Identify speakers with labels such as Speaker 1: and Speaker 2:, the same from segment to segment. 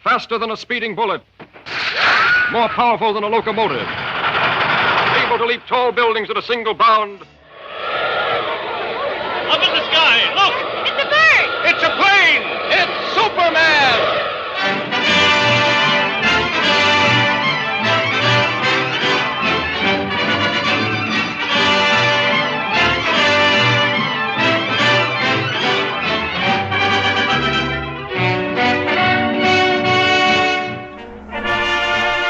Speaker 1: faster than a speeding bullet, more powerful than a locomotive, able to leap tall buildings at a single bound.
Speaker 2: Up in the sky, look!
Speaker 3: It's a bird!
Speaker 2: It's a plane! It's Superman!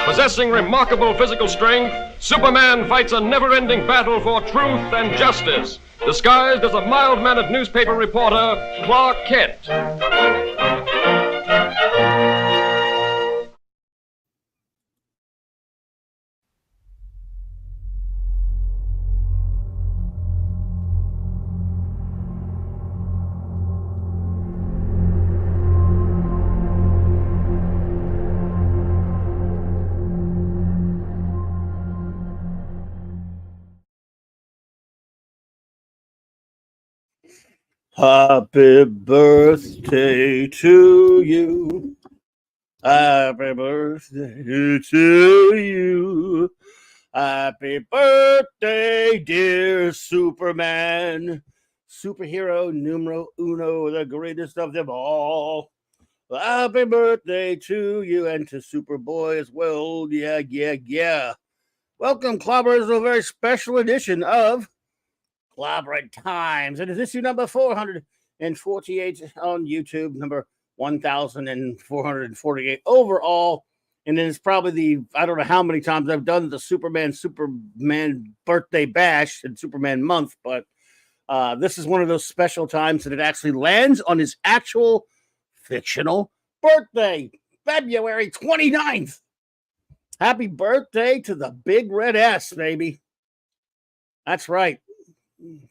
Speaker 1: Possessing remarkable physical strength, Superman fights a never-ending battle for truth and justice, disguised as a mild-mannered newspaper reporter, Clark Kent.
Speaker 4: Happy birthday to you. Happy birthday to you. Happy birthday, dear Superman. Superhero numero uno, the greatest of them all. Happy birthday to you and to Superboy as well. Yeah. Welcome, Clobberin, to a very special edition of Clobberin Times. And is this your number 448 on YouTube, number 1,448 overall? And then it's probably I don't know how many times I've done the Superman birthday bash and Superman month, but this is one of those special times that it actually lands on his actual fictional birthday, February 29th. Happy birthday to the big red S, baby. That's right.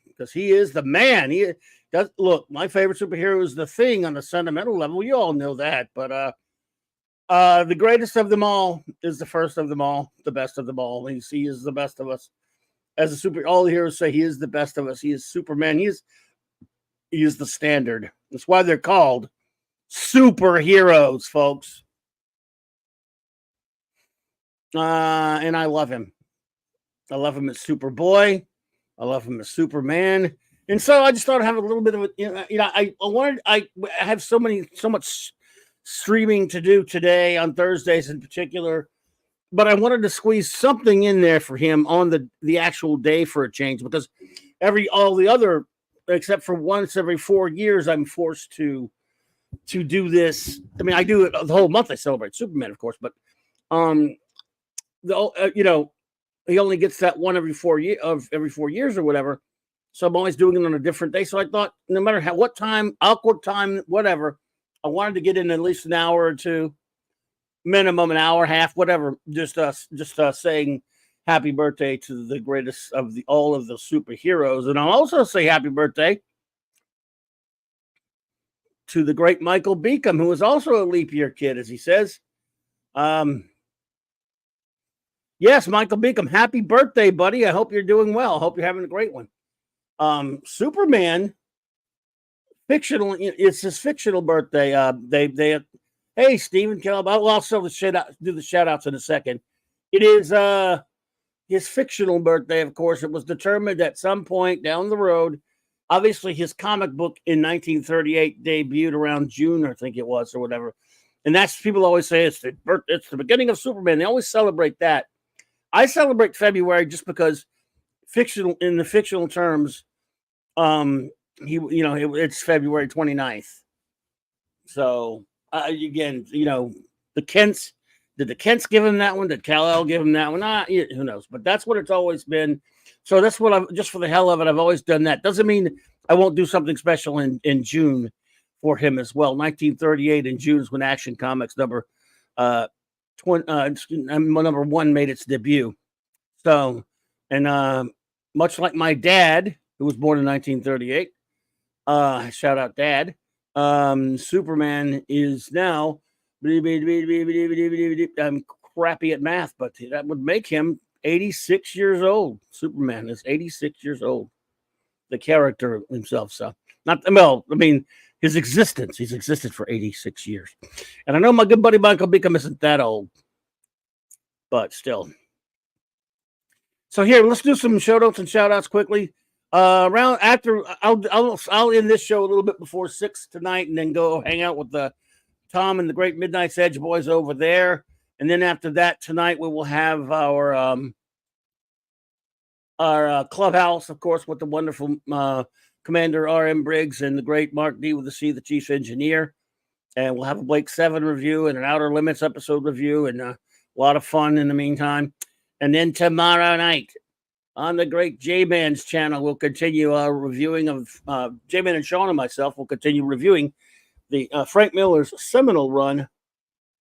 Speaker 4: Because he is the man. He does look. My favorite superhero is the Thing on a sentimental level. You all know that, but the greatest of them all is the first of them all, the best of them all. He is the best of us. As a super, all the heroes say he is the best of us. He is Superman. He is the standard. That's why they're called superheroes, folks. And I love him. I love him as Superboy. I love him as Superman. And so I just thought I'd have a little bit of a, I have so much streaming to do today on Thursdays in particular, but I wanted to squeeze something in there for him on the actual day for a change, because all the other, except for once every 4 years, I'm forced to do this. I mean, I do it the whole month. I celebrate Superman, of course, but, he only gets that one every 4 years or whatever. So I'm always doing it on a different day. So I thought, no matter what time, awkward time, whatever, I wanted to get in at least an hour or two, minimum an hour, half, whatever. Just saying happy birthday to the greatest of all of the superheroes, and I'll also say happy birthday to the great Michael Beacom, who is also a leap year kid, as he says. Yes, Michael Beacom, happy birthday, buddy. I hope you're doing well. I hope you're having a great one. Superman, fictional. It's his fictional birthday. Hey, Stephen Kelly. I'll also do the shout outs in a second. It is his fictional birthday, of course. It was determined at some point down the road. Obviously, his comic book in 1938 debuted around June, I think it was, or whatever. And that's, people always say it's the beginning of Superman. They always celebrate that. I celebrate February just because in the fictional terms, it's February 29th. So again, the Kents, did the Kents give him that one? Did Kal-El give him that one? Who knows? But that's what it's always been. So that's what I've, just for the hell of it, I've always done that. Doesn't mean I won't do something special in June for him as well. 1938 in June is when Action Comics number one made its debut. So, and much like my dad, who was born in 1938, shout out Dad, Superman is now, I'm crappy at math, but that would make him 86 years old. Superman is 86 years old, the character himself. So, his existence. He's existed for 86 years. And I know my good buddy Michael Beacom isn't that old, but still. So here, let's do some shout outs and shout outs quickly. Around after I'll end this show a little bit before 6 tonight, and then go hang out with the Tom and the Great Midnight's Edge boys over there. And then after that tonight, we will have our clubhouse, of course, with the wonderful Commander R.M. Briggs and the great Mark D. with the C, the chief engineer. And we'll have a Blake 7 review and an Outer Limits episode review, and a lot of fun in the meantime. And then tomorrow night on the great J-Man's channel, we'll continue our reviewing of J-Man and Sean and myself will continue reviewing the Frank Miller's seminal run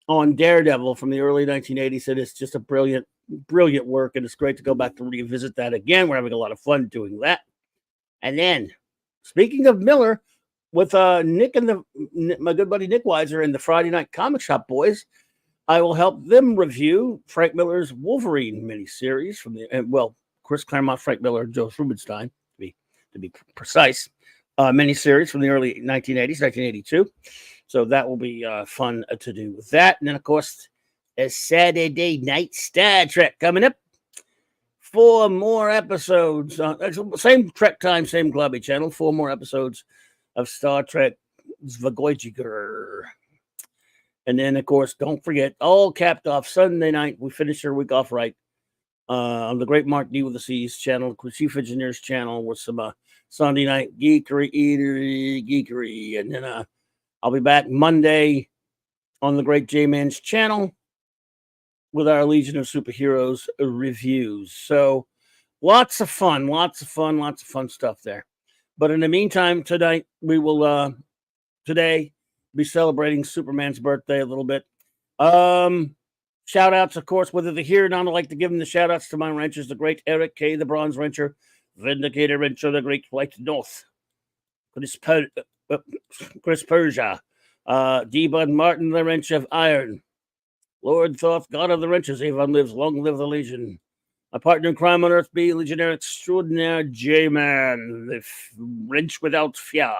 Speaker 4: on Daredevil from the early 1980s. And it's just a brilliant work, and it's great to go back to revisit that again. We're having a lot of fun doing that. And then, speaking of Miller, with Nick and my good buddy Nick Weiser and the Friday Night Comic Shop boys, I will help them review Frank Miller's Wolverine miniseries from the Chris Claremont, Frank Miller, Joe Rubenstein, to be precise, miniseries from the early 1980s, 1982. So that will be fun to do with that. And then, of course, a Saturday Night Star Trek coming up. 4 more episodes. Same Trek time, same Globby channel. 4 more episodes of Star Trek Voyager. And then, of course, don't forget, all capped off Sunday night. We finish our week off right on the great Mark D with the C's channel, Chief Engineer's channel, with some Sunday night geekery. And then I'll be back Monday on the great J-Man's channel with our Legion of Superheroes reviews. So lots of fun stuff there. But in the meantime, tonight we will today be celebrating Superman's birthday a little bit. Shout outs, of course, whether they're here or not. I'd like to give them the shout outs to my wrenchers, the great Eric K., the Bronze Wrencher, Vindicator Wrencher, the Great White North, Chris Persia, D. Bud Martin, the Wrench of Iron, Lord Thoth, God of the Wrenches, Avon lives, long live the Legion. My partner in crime on Earth be Legionnaire Extraordinaire J-Man, the wrench without fear.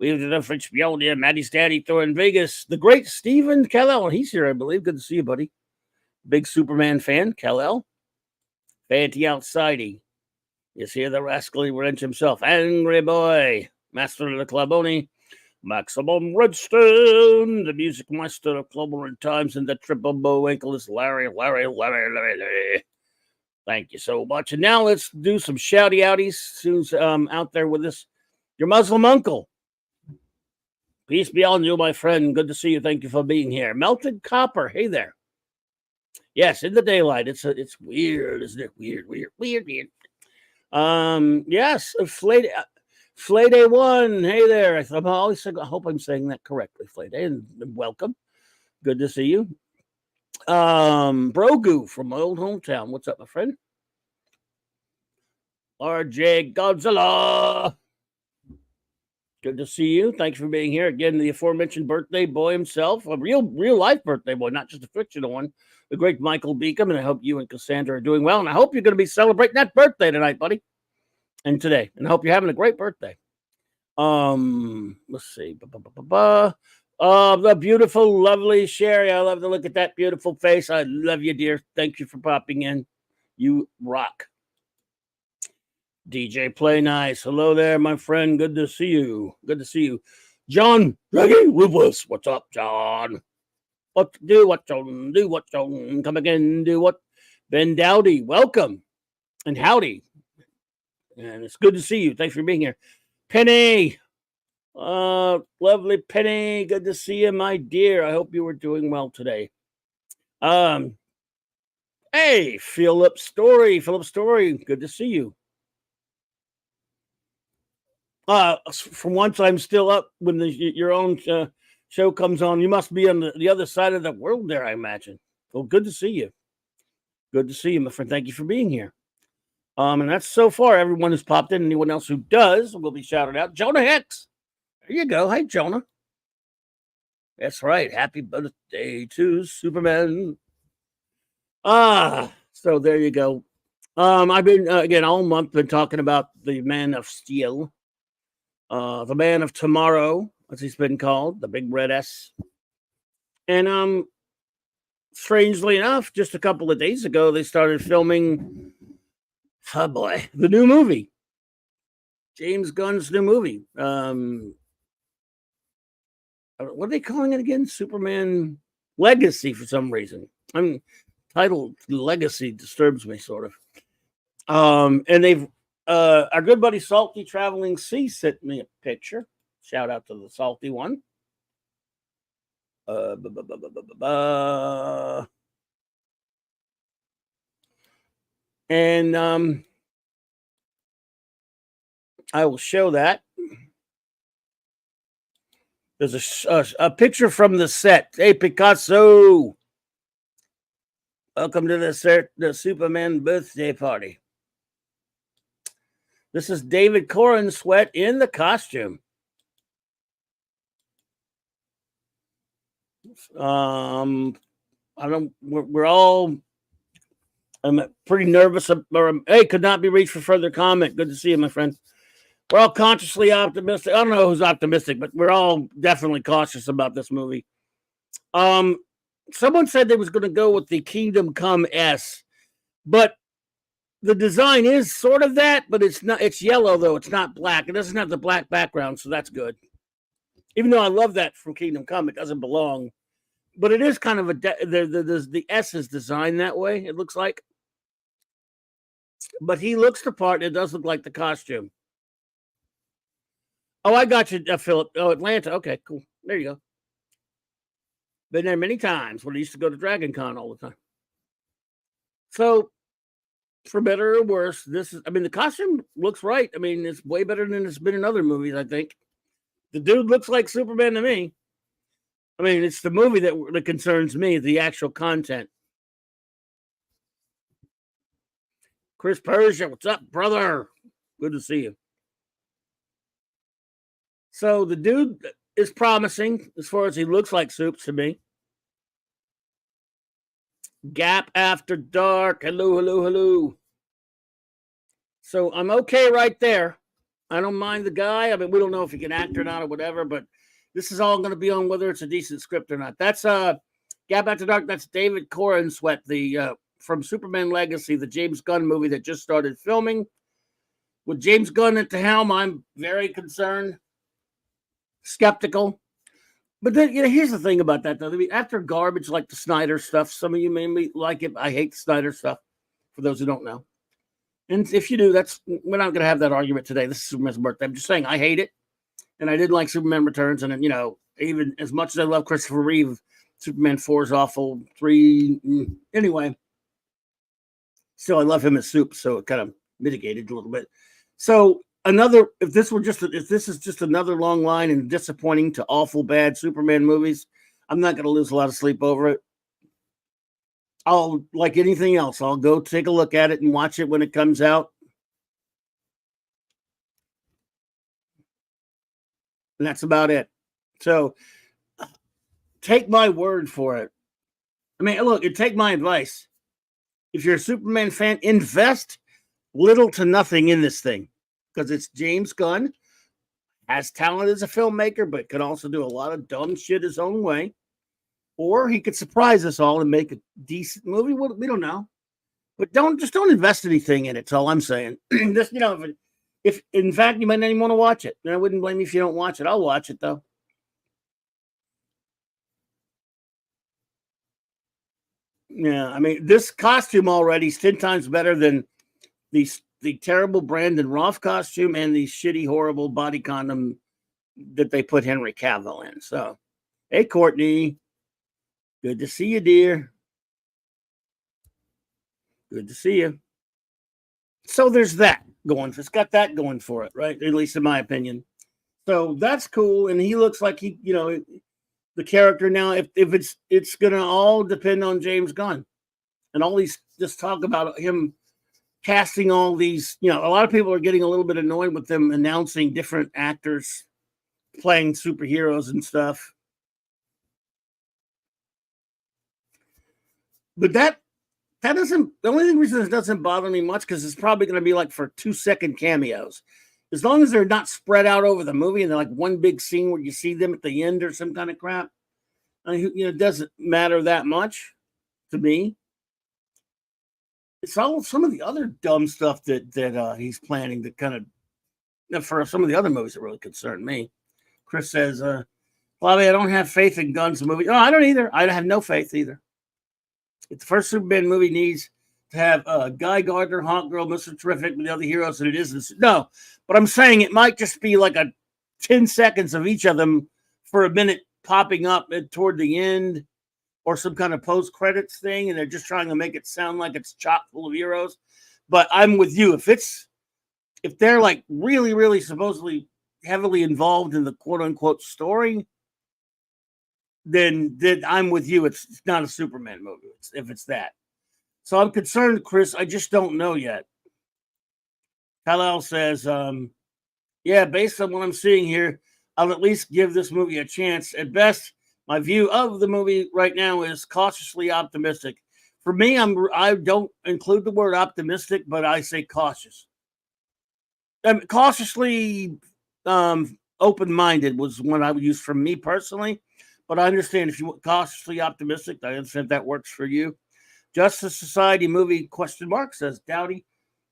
Speaker 4: We have the French beyond here, Maddie's daddy, Thor in Vegas. The great Stephen Kal-El, he's here, I believe. Good to see you, buddy. Big Superman fan, Kal-El. Fanty Outsidey. Is here the rascally wrench himself. Angry Boy, Master of the Clobberin. Maximum Redstone, the music master of Clobberin Times, and the triple bow ankle is Larry. Thank you so much. And now let's do some shouty outies. Who's out there with us? Your Muslim uncle. Peace be on you, my friend. Good to see you. Thank you for being here. Melted Copper. Hey there. Yes, in the daylight. It's weird, isn't it? Weird. Yes, Flay 1. Hey there. I hope I'm saying that correctly, Flay, and welcome. Good to see you. Brogu from my old hometown. What's up, my friend? RJ Godzilla. Good to see you. Thank you for being here. Again, the aforementioned birthday boy himself, a real life birthday boy, not just a fictional one, the great Michael Beacom. And I hope you and Cassandra are doing well. And I hope you're going to be celebrating that birthday tonight, buddy. And today. And I hope you're having a great birthday. Let's see. The beautiful, lovely Sherry. I love to look at that beautiful face. I love you, dear. Thank you for popping in. You rock. DJ Play Nice. Hello there, my friend. Good to see you. John Draggy with us. What's up, John? What John? Do what, John? Come again, do what? Ben Dowdy, welcome. And howdy. And it's good to see you. Thanks for being here. Penny. Lovely Penny. Good to see you, my dear. I hope you were doing well today. Hey, Philip Story. Good to see you. For once, I'm still up when your own show comes on. You must be on the other side of the world there, I imagine. Well, good to see you. Good to see you, my friend. Thank you for being here. And that's so far everyone who's popped in. Anyone else who does will be shouted out. Jonah Hex. There you go. Hey, Jonah. That's right. Happy birthday to Superman. So there you go. I've been, again, all month been talking about the Man of Steel. The Man of Tomorrow, as he's been called, the Big Red S. And strangely enough, just a couple of days ago, they started filming, oh boy, the new movie. James Gunn's new movie. What are they calling it again? Superman Legacy for some reason. Title Legacy disturbs me sort of. And they've our good buddy Salty Traveling C sent me a picture. Shout out to the Salty one. And I will show that. There's a picture from the set. Hey, Picasso. Welcome to the Superman birthday party. This is David Corenswet in the costume. We're all, I'm pretty nervous. Hey, could not be reached for further comment. Good to see you, my friend. We're all consciously optimistic. I don't know who's optimistic, but we're all definitely cautious about this movie. Someone said they was going to go with the Kingdom Come S, but the design is sort of that, but it's not. It's yellow though. It's not black. It doesn't have the black background, so that's good. Even though I love that from Kingdom Come, it doesn't belong. But it is kind of the S is designed that way. It looks like, but he looks the part. It does look like the costume. Oh, I got you, Philip. Oh, Atlanta. Okay, cool. There you go. Been there many times when I used to go to Dragon Con all the time. So, for better or worse, the costume looks right. I mean, it's way better than it's been in other movies, I think. The dude looks like Superman to me. I mean, it's the movie that concerns me, the actual content. Chris Persia, what's up, brother? Good to see you. So the dude is promising as far as he looks like Soups to me. Gap After Dark. Hello. So I'm okay right there. I don't mind the guy. I mean, we don't know if he can act or not or whatever, but this is all going to be on whether it's a decent script or not. That's Gap After Dark. That's David Corenswet, the from Superman Legacy, the James Gunn movie that just started filming. With James Gunn at the helm, I'm very concerned, skeptical. But then, here's the thing about that, though. I mean, after garbage like the Snyder stuff, some of you may like it. I hate the Snyder stuff, for those who don't know. And if you do, we're not going to have that argument today. This is Superman's birthday. I'm just saying I hate it. And I didn't like Superman Returns. And, even as much as I love Christopher Reeve, Superman 4 is awful. 3, anyway. Still, I love him as Soup, so it kind of mitigated a little bit. So, if this is just another long line and disappointing to awful bad Superman movies, I'm not going to lose a lot of sleep over it. I'll, like anything else, I'll go take a look at it and watch it when it comes out. And that's about it. So take my word for it. I mean, look, take my advice. If you're a Superman fan, invest little to nothing in this thing. Because it's James Gunn, has talent as a filmmaker, but can also do a lot of dumb shit his own way. Or he could surprise us all and make a decent movie. We don't know. But don't invest anything in it. That's all I'm saying. Just, if in fact you might not even want to watch it. And I wouldn't blame you if you don't watch it. I'll watch it, though. Yeah, I mean, this costume already is 10 times better than the terrible Brandon Roth costume and the shitty, horrible body condom that they put Henry Cavill in. So, hey, Courtney. Good to see you, dear. Good to see you. So there's that going. It's got that going for it, right? At least in my opinion. So that's cool. And he looks like he, the character now, if it's going to all depend on James Gunn. And all these, just talk about him casting all these, a lot of people are getting a little bit annoyed with them announcing different actors playing superheroes and stuff. But that doesn't, the only reason it doesn't bother me much because it's probably going to be like for 2-second cameos. as long as they're not spread out over the movie and they're like one big scene where you see them at the end or some kind of crap, it doesn't matter that much to me. It's all some of the other dumb stuff that he's planning to kind of for some of the other movies that really concern me. Chris says, Bobby, I don't have faith in Gunn's movie. No, I don't either. I have no faith either. If the first Superman movie needs to have Guy Gardner, Hawk Girl, Mr. Terrific, with the other heroes, and it isn't. No, but I'm saying it might just be like a 10 seconds of each of them for a minute popping up toward the end, or some kind of post-credits thing, and they're just trying to make it sound like it's chock full of heroes. But I'm with you. If they're like really, really supposedly heavily involved in the quote-unquote story, then I'm with you. It's not a Superman movie if it's that. So I'm concerned, Chris. I just don't know yet. Kal-El says, yeah, based on what I'm seeing here, I'll at least give this movie a chance. At best, my view of the movie right now is cautiously optimistic. For me, I don't include the word optimistic, but I say cautious. Cautiously open-minded was one I would use for me personally, but I understand if you want cautiously optimistic, I understand if that works for you. Justice Society movie ? Says Dowdy.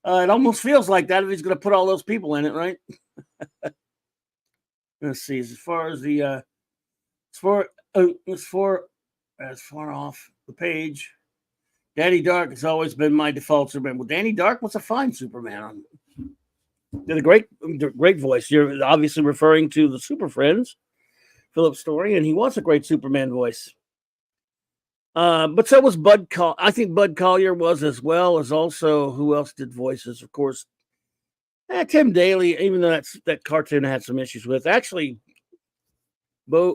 Speaker 4: It almost feels like that if he's going to put all those people in it, right? Let's see. As far as the as far off the page, Danny Dark has always been my default Superman. Well, Danny Dark was a fine Superman. Did a great voice. You're obviously referring to the Super Friends, Philip Story, and he was a great Superman voice. But so was Bud Collier. I think Bud Collier was, as well as also who else did voices? Of course, Tim Daly. Even though that cartoon had some issues with, actually, Bo.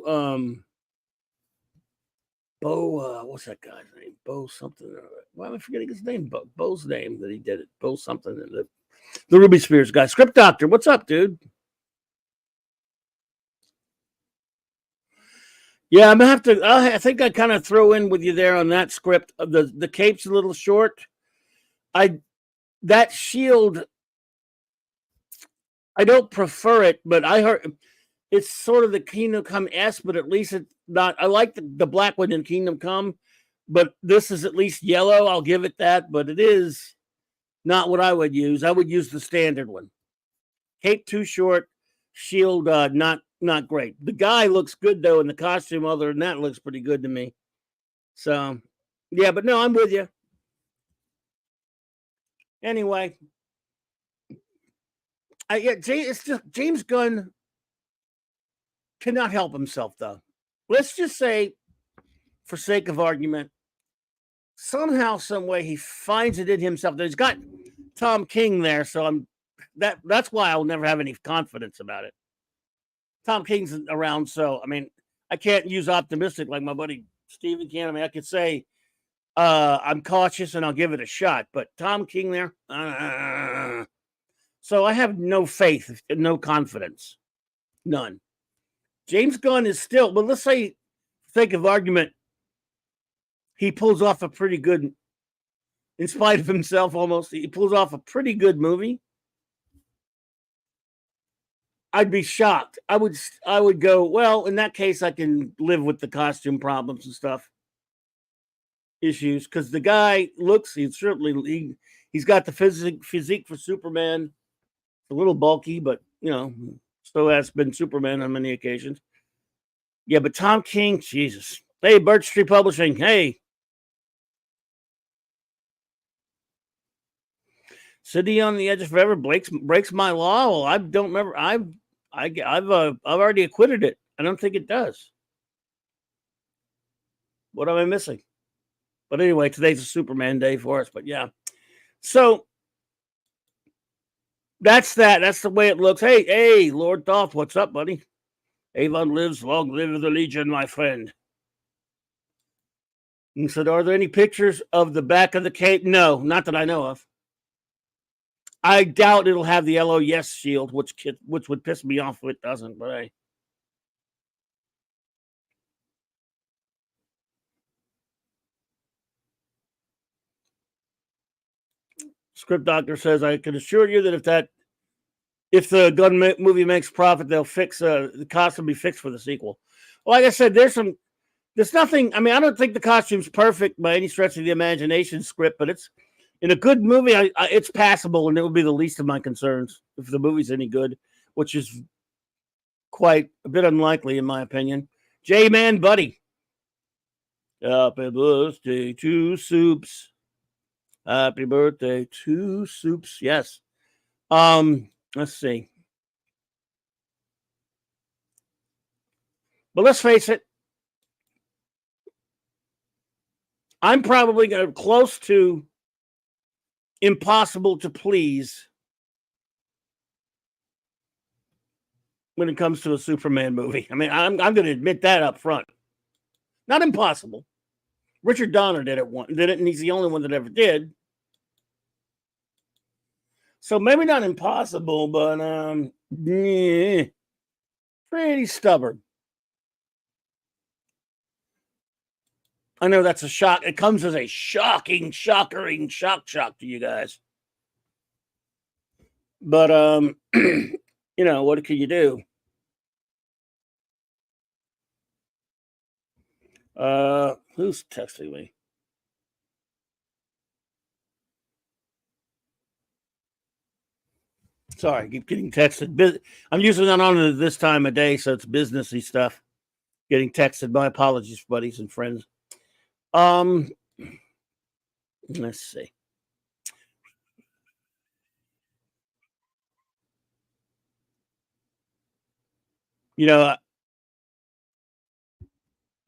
Speaker 4: What's that guy's name? Bo something. Why am I forgetting his name? Bo's name that he did it. Bo something. The Ruby Spears guy. Script Doctor. What's up, dude? Yeah, I'm gonna have to. I think I kind of throw in with you there on that script. The cape's a little short. That shield. I don't prefer it, but I heard it's sort of the Kingdom Come-esque, but at least it's not. I like the black one in Kingdom Come, but this is at least yellow. I'll give it that, but it is not what I would use. I would use the standard one. Cape too short, shield not great. The guy looks good though in the costume. Other than that, looks pretty good to me. So, yeah, but no, I'm with you. Anyway, it's just James Gunn cannot help himself though. Let's just say, for sake of argument, somehow, some way, he finds it in himself that he's got Tom King there. So that's why I'll never have any confidence about it. Tom King's around, so I mean, I can't use optimistic like my buddy Steven can. I mean, I could say I'm cautious and I'll give it a shot, but Tom King there, so I have no faith, no confidence, none. James Gunn is still, but let's say, for sake of argument, he pulls off a pretty good, in spite of himself almost, he pulls off a pretty good movie. I'd be shocked. I would go, well, in that case, I can live with the costume problems and stuff, issues, because the guy looks, he's got the physique for Superman. A little bulky, but still has been Superman on many occasions. Yeah, but Tom King, Jesus. Hey, Birch Tree Publishing. Hey. City on the Edge of Forever breaks my law. Well, I don't remember. I've already acquitted it. I don't think it does. What am I missing? But anyway, today's a Superman day for us. But yeah, so that's that. That's the way it looks. Hey, Lord Thoth, what's up, buddy? Avon lives, long live the Legion, my friend. And said, are there any pictures of the back of the cape? No, not that I know of. I doubt it'll have the LOS shield, which would piss me off if it doesn't, but hey. Script Doctor says, I can assure you that if that if the movie makes profit, they'll fix the costume will be fixed for the sequel. Like I said, there's nothing. I mean, I don't think the costume's perfect by any stretch of the imagination script, but it's in a good movie. It's passable, and it would be the least of my concerns if the movie's any good, which is quite a bit unlikely in my opinion. J-Man Buddy. Happy birthday to Soups. Happy birthday to Soups. Yes. Let's see. But let's face it. I'm probably close to impossible to please when it comes to a Superman movie. I mean, I'm going to admit that up front. Not impossible. Richard Donner did it, and he's the only one that ever did. So maybe not impossible, but pretty stubborn. I know that's a shock. It comes as a shock to you guys. But what can you do? Who's texting me? Sorry, I keep getting texted. I'm usually not on this time of day, so it's businessy stuff. Getting texted. My apologies, buddies and friends. Let's see.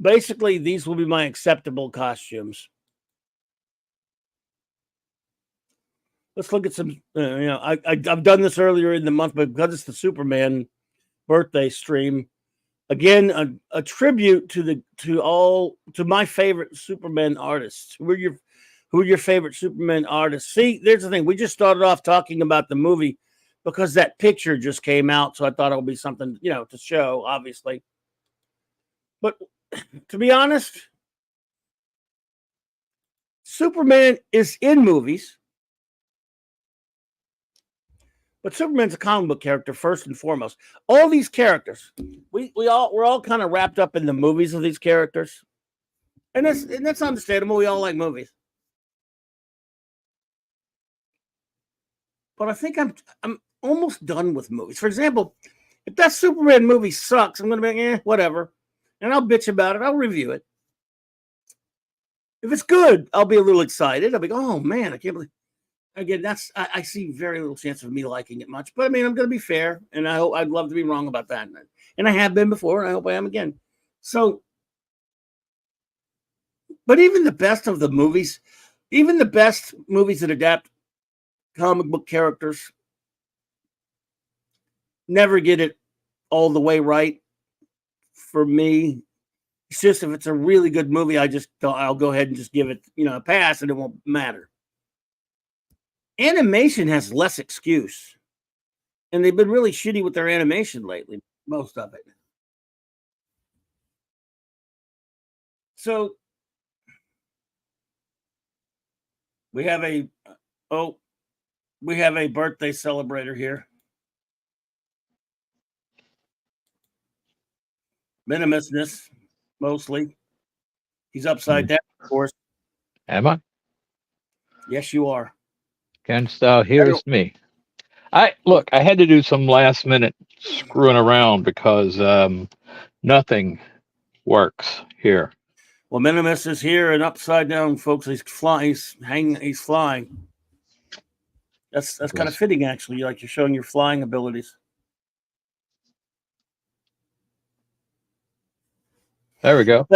Speaker 4: Basically, these will be my acceptable costumes. Let's look at some. I've done this earlier in the month, but because it's the Superman birthday stream, again, a tribute to my favorite Superman artists. Who are your favorite Superman artists? See, there's the thing. We just started off talking about the movie because that picture just came out, so I thought it would be something, to show, obviously. But to be honest, Superman is in movies. But Superman's a comic book character first and foremost. All these characters, we're all kind of wrapped up in the movies of these characters, and that's understandable. We all like movies, but I think I'm almost done with movies. For example, if that Superman movie sucks, I'm going to be whatever, and I'll bitch about it. I'll review it. If it's good, I'll be a little excited. I'll be, oh man, I can't believe. Again, I see very little chance of me liking it much, but I mean, I'm going to be fair, and I'd love to be wrong about that, and I have been before, and I hope I am again. So, but even the best of the movies, even the best movies that adapt comic book characters, never get it all the way right. For me, it's just if it's a really good movie, I'll go ahead and just give it, a pass, and it won't matter. Animation has less excuse, and they've been really shitty with their animation lately, most of it. So we have a birthday celebrator here. Minimusness, mostly. He's upside down, of course.
Speaker 3: Am I?
Speaker 4: Yes, you are.
Speaker 3: Canst thou hearest me? I had to do some last minute screwing around because nothing works here.
Speaker 4: Well, Minimus is here and upside down, folks. He's flying. He's flying. That's kind of fitting, actually. Like you're showing your flying abilities.
Speaker 3: There we go.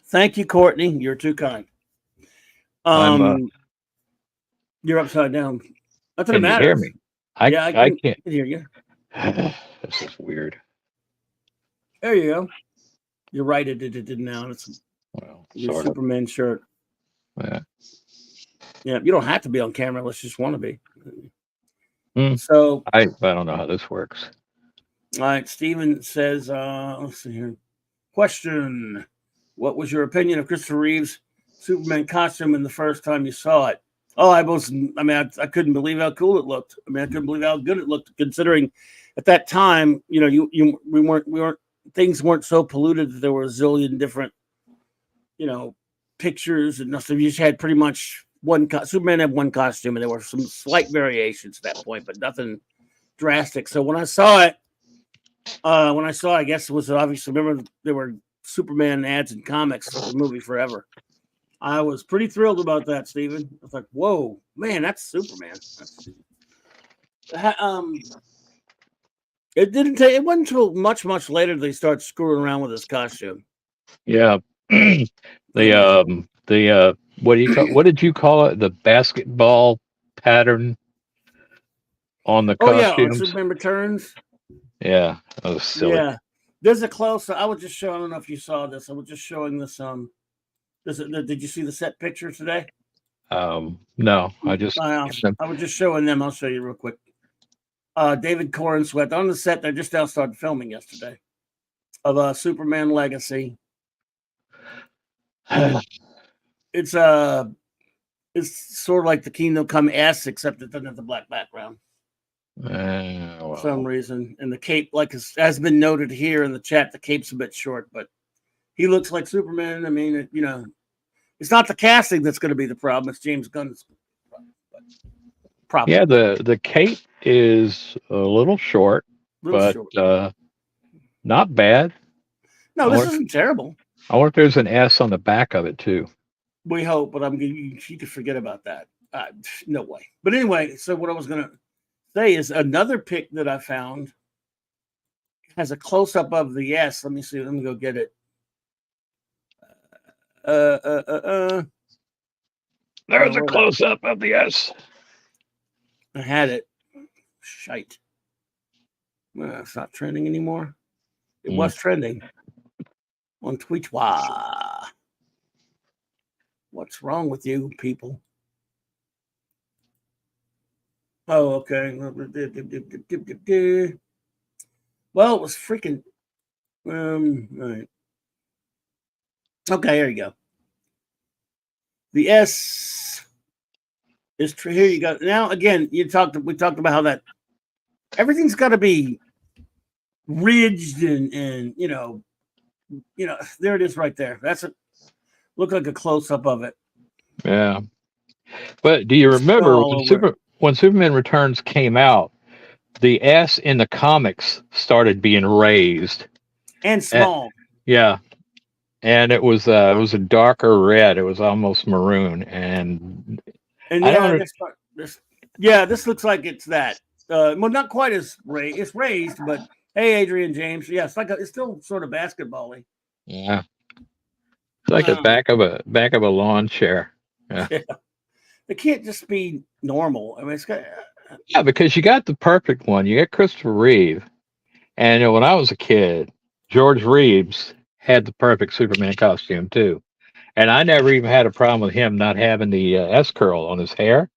Speaker 4: Thank you, Courtney. You're too kind. You're upside down. Nothing
Speaker 3: Can
Speaker 4: matters.
Speaker 3: you hear me? I can't
Speaker 4: hear you.
Speaker 3: This is weird.
Speaker 4: There you go. You're right. It did now. It's your
Speaker 3: sort
Speaker 4: Superman shirt.
Speaker 3: Yeah.
Speaker 4: Yeah. You don't have to be on camera unless you just want to be.
Speaker 3: So I don't know how this works.
Speaker 4: All right. Steven says, let's see here. Question: what was your opinion of Christopher Reeve's Superman costume in the first time you saw it? Oh, I couldn't believe how cool it looked. I couldn't believe how good it looked, considering at that time, we weren't things weren't so polluted that there were a zillion different, pictures and nothing. You just had pretty much Superman had one costume, and there were some slight variations at that point, but nothing drastic. So when I saw it, I guess it was obviously, remember there were Superman ads and comics, the movie Forever. I was pretty thrilled about that, Steven. I was like, whoa, man, that's Superman. It wasn't until much later they start screwing around with his costume.
Speaker 3: Yeah. What did you call it? The basketball pattern on the
Speaker 4: Oh yeah, on
Speaker 3: costumes?
Speaker 4: Superman Returns.
Speaker 3: Yeah, that was silly.
Speaker 4: Yeah, there's a close. I was just showing. I don't know if you saw this. I was just showing this. Did you see the set picture today?
Speaker 3: No, I
Speaker 4: was just showing them. I'll show you real quick. David Corn Sweat on the set. They just now started filming yesterday of Superman Legacy. It's sort of like the Kingdom Come S, except it doesn't have the black background. For some reason, and the cape, like has been noted here in the chat, the cape's a bit short, but he looks like Superman. I mean, it's not the casting that's going to be the problem; it's James Gunn's problem.
Speaker 3: Yeah, the cape is a little short, but not bad.
Speaker 4: No, this isn't terrible.
Speaker 3: I wonder if there's an S on the back of it too.
Speaker 4: We hope, but you could forget about that. No way. But anyway, so what I was going to say is another pic that I found has a close up of the S. Let me see. Let me go get it.
Speaker 3: There's a close up of the S.
Speaker 4: I had it. Shite. Well, it's not trending anymore. It was trending on Twitch. Wow. What's wrong with you people? Oh, okay. Well, it was freaking. All right. Okay, here you go. The S is true. Here you go. Now, again, we talked about how that everything's got to be ridged and there it is right there. That's it. Look like a close up of it.
Speaker 3: Yeah. But do you remember when Superman Returns came out, the S in the comics started being raised
Speaker 4: and small.
Speaker 3: Yeah. And it was a darker red. It was almost maroon, and
Speaker 4: this looks like it's that. Well, not quite as raised. It's raised, but hey, Adrian James, yeah, it's still sort of basketball-y.
Speaker 3: Yeah, it's like the back of a lawn chair. Yeah.
Speaker 4: It can't just be normal. I mean, it's got.
Speaker 3: Yeah, because you got the perfect one. You got Christopher Reeve, and when I was a kid, George Reeves had the perfect Superman costume too, and I never even had a problem with him not having the S curl on his hair,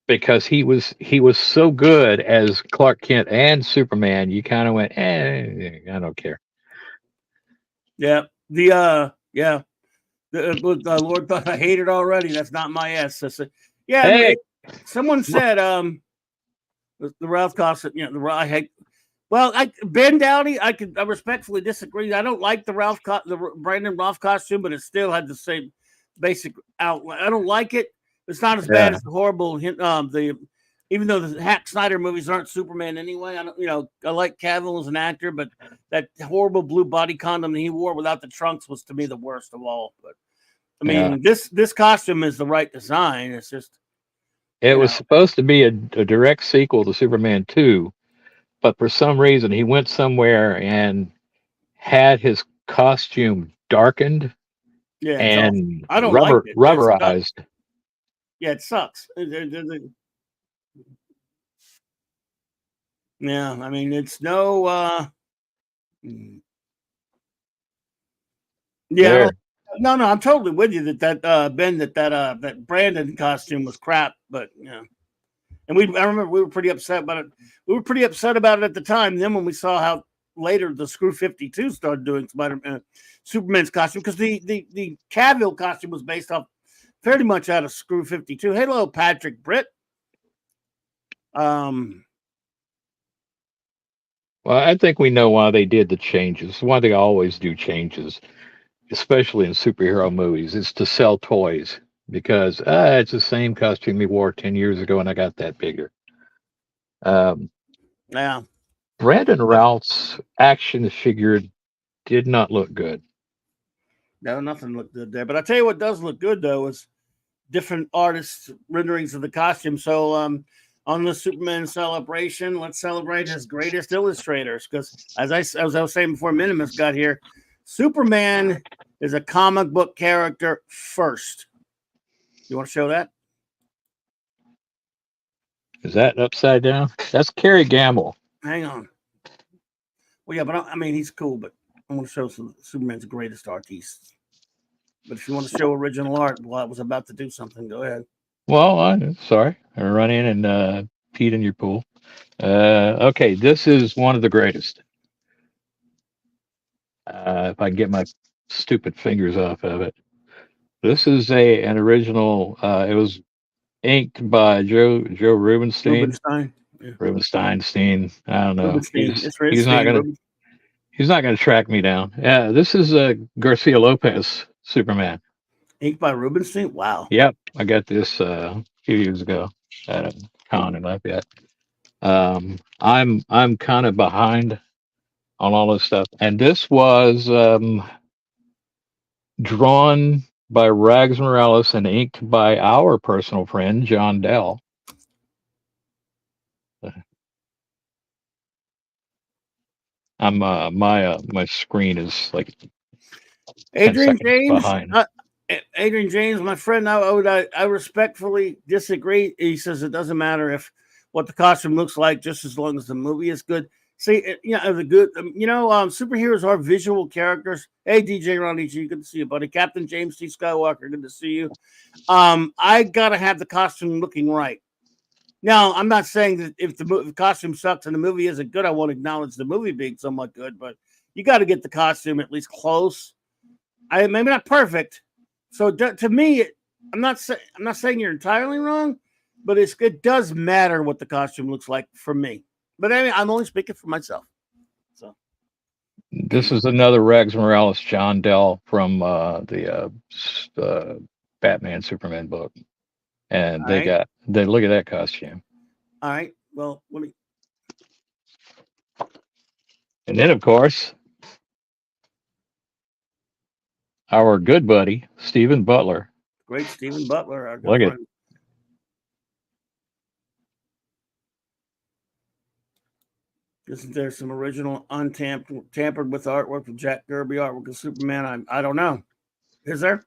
Speaker 3: because he was so good as Clark Kent and Superman. You kind of went, I don't care.
Speaker 4: Yeah, the Lord thought I hated already. That's not my S. Yeah, hey. Someone said the Ralph costume. I hate. Well, Ben Downey, I respectfully disagree. I don't like the Brandon Routh costume, but it still had the same basic outline. I don't like it. It's not as bad as the horrible even though the Zack Snyder movies aren't Superman anyway. I like Cavill as an actor, but that horrible blue body condom that he wore without the trunks was to me the worst of all. But I mean, this costume is the right design. It's just
Speaker 3: it was supposed to be a direct sequel to Superman 2. But for some reason, he went somewhere and had his costume darkened and
Speaker 4: I don't
Speaker 3: like it. Rubberized.
Speaker 4: Yeah, it sucks. Yeah, I mean, it's no. Yeah, no, I'm totally with you that Ben that Brandon costume was crap, but and I remember we were pretty upset about it. We were pretty upset about it at the time. Then when we saw how later the Screw 52 started doing Superman's costume, because the Cavill costume was based off fairly much out of Screw 52. Hello, Patrick Britt.
Speaker 3: Well, I think we know why they did the changes. Why they always do changes, especially in superhero movies. It's to sell toys because it's the same costume he wore 10 years ago, and I got that bigger. Um,
Speaker 4: Yeah.
Speaker 3: Brandon Routh's action figure did not look good.
Speaker 4: No, nothing looked good there. But I tell you what does look good though is different artists' renderings of the costume. So on the Superman celebration, let's celebrate his greatest illustrators. Because as I was saying before Minimus got here, Superman is a comic book character first. You want to show that?
Speaker 3: Is that upside down? That's Kerry Gamble.
Speaker 4: Hang on. Well, yeah, but I mean he's cool, but I want to show some Superman's greatest artists. But if you want to show original art, well, I was about to do something. Go ahead.
Speaker 3: Well, I'm sorry. I run in and peed in your pool. Okay, this is one of the greatest. If I can get my stupid fingers off of it. This is an original. It was inked by Joe Rubenstein.
Speaker 4: Rubenstein. Yeah.
Speaker 3: Rubenstein. I don't know.
Speaker 4: Rubenstein.
Speaker 3: He's not gonna track me down. Yeah, this is Garcia Lopez Superman.
Speaker 4: Inked by Rubenstein. Wow.
Speaker 3: Yep, I got this a few years ago at a con in Lafayette. I'm kind of behind on all this stuff, and this was drawn by Rags Morales and inked by our personal friend John Dell. I'm my screen is like
Speaker 4: Adrian James.
Speaker 3: behind.
Speaker 4: Adrian James, my friend, I respectfully disagree. He says it doesn't matter what the costume looks like, just as long as the movie is good. See, superheroes are visual characters. Hey, DJ Ronnie G, good to see you, buddy. Captain James T. Skywalker, good to see you. I gotta have the costume looking right. Now, I'm not saying that if the costume sucks and the movie isn't good, I won't acknowledge the movie being somewhat good, but you got to get the costume at least close. Maybe not perfect. So to me, I'm not saying you're entirely wrong, but it does matter what the costume looks like for me. But I mean, I'm only speaking for myself. So
Speaker 3: this is another Rags Morales John Dell from the Batman Superman book, and they look at that costume.
Speaker 4: All right. Well, let me.
Speaker 3: And then, of course, our good buddy Stephen Butler.
Speaker 4: Great Stephen Butler. Our good
Speaker 3: Look
Speaker 4: friend.
Speaker 3: at.
Speaker 4: Isn't there some original tampered with artwork from Jack Kirby artwork of Superman? I don't know. Is there?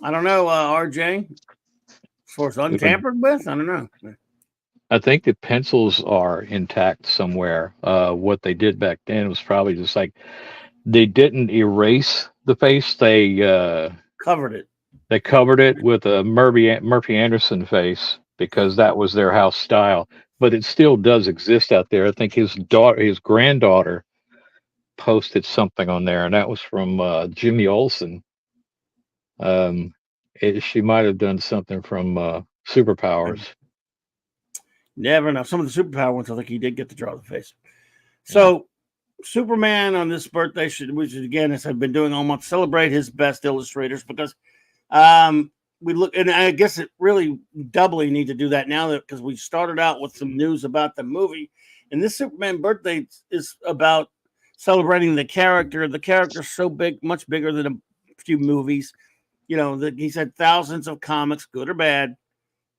Speaker 4: I don't know, RJ. As far as untampered with, I don't know.
Speaker 3: I think the pencils are intact somewhere. What they did back then was probably just like they didn't erase the face. They
Speaker 4: covered it.
Speaker 3: They covered it with a Murphy Anderson face because that was their house style. But it still does exist out there. I think his granddaughter, posted something on there, and that was from Jimmy Olsen. She might have done something from Superpowers.
Speaker 4: Never know. Some of the Superpower ones, I think he did get to draw the face. So, Superman on this birthday, which again, as I've been doing all month, celebrate his best illustrators because we look, and I guess it really doubly need to do that now because we started out with some news about the movie, and this Superman birthday is about celebrating the character. The character's so big, much bigger than a few movies. He's had thousands of comics, good or bad,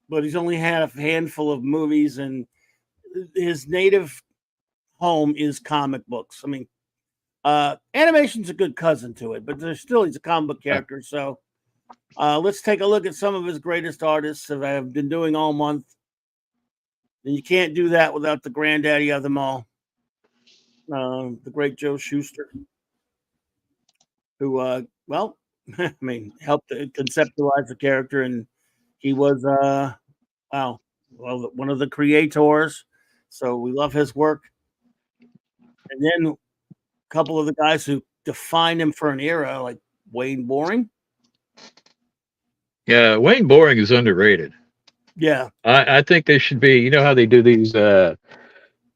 Speaker 4: but he's only had a handful of movies, and his native home is comic books. I mean, animation's a good cousin to it, but he's a comic book character. So let's take a look at some of his greatest artists that I have been doing all month. And you can't do that without the granddaddy of them all, the great Joe Shuster, who, I mean, helped conceptualize the character, and he was, one of the creators. So we love his work. And then a couple of the guys who defined him for an era, like Wayne Boring.
Speaker 3: Yeah, Wayne Boring is underrated.
Speaker 4: Yeah.
Speaker 3: I think they should be, you know how they do these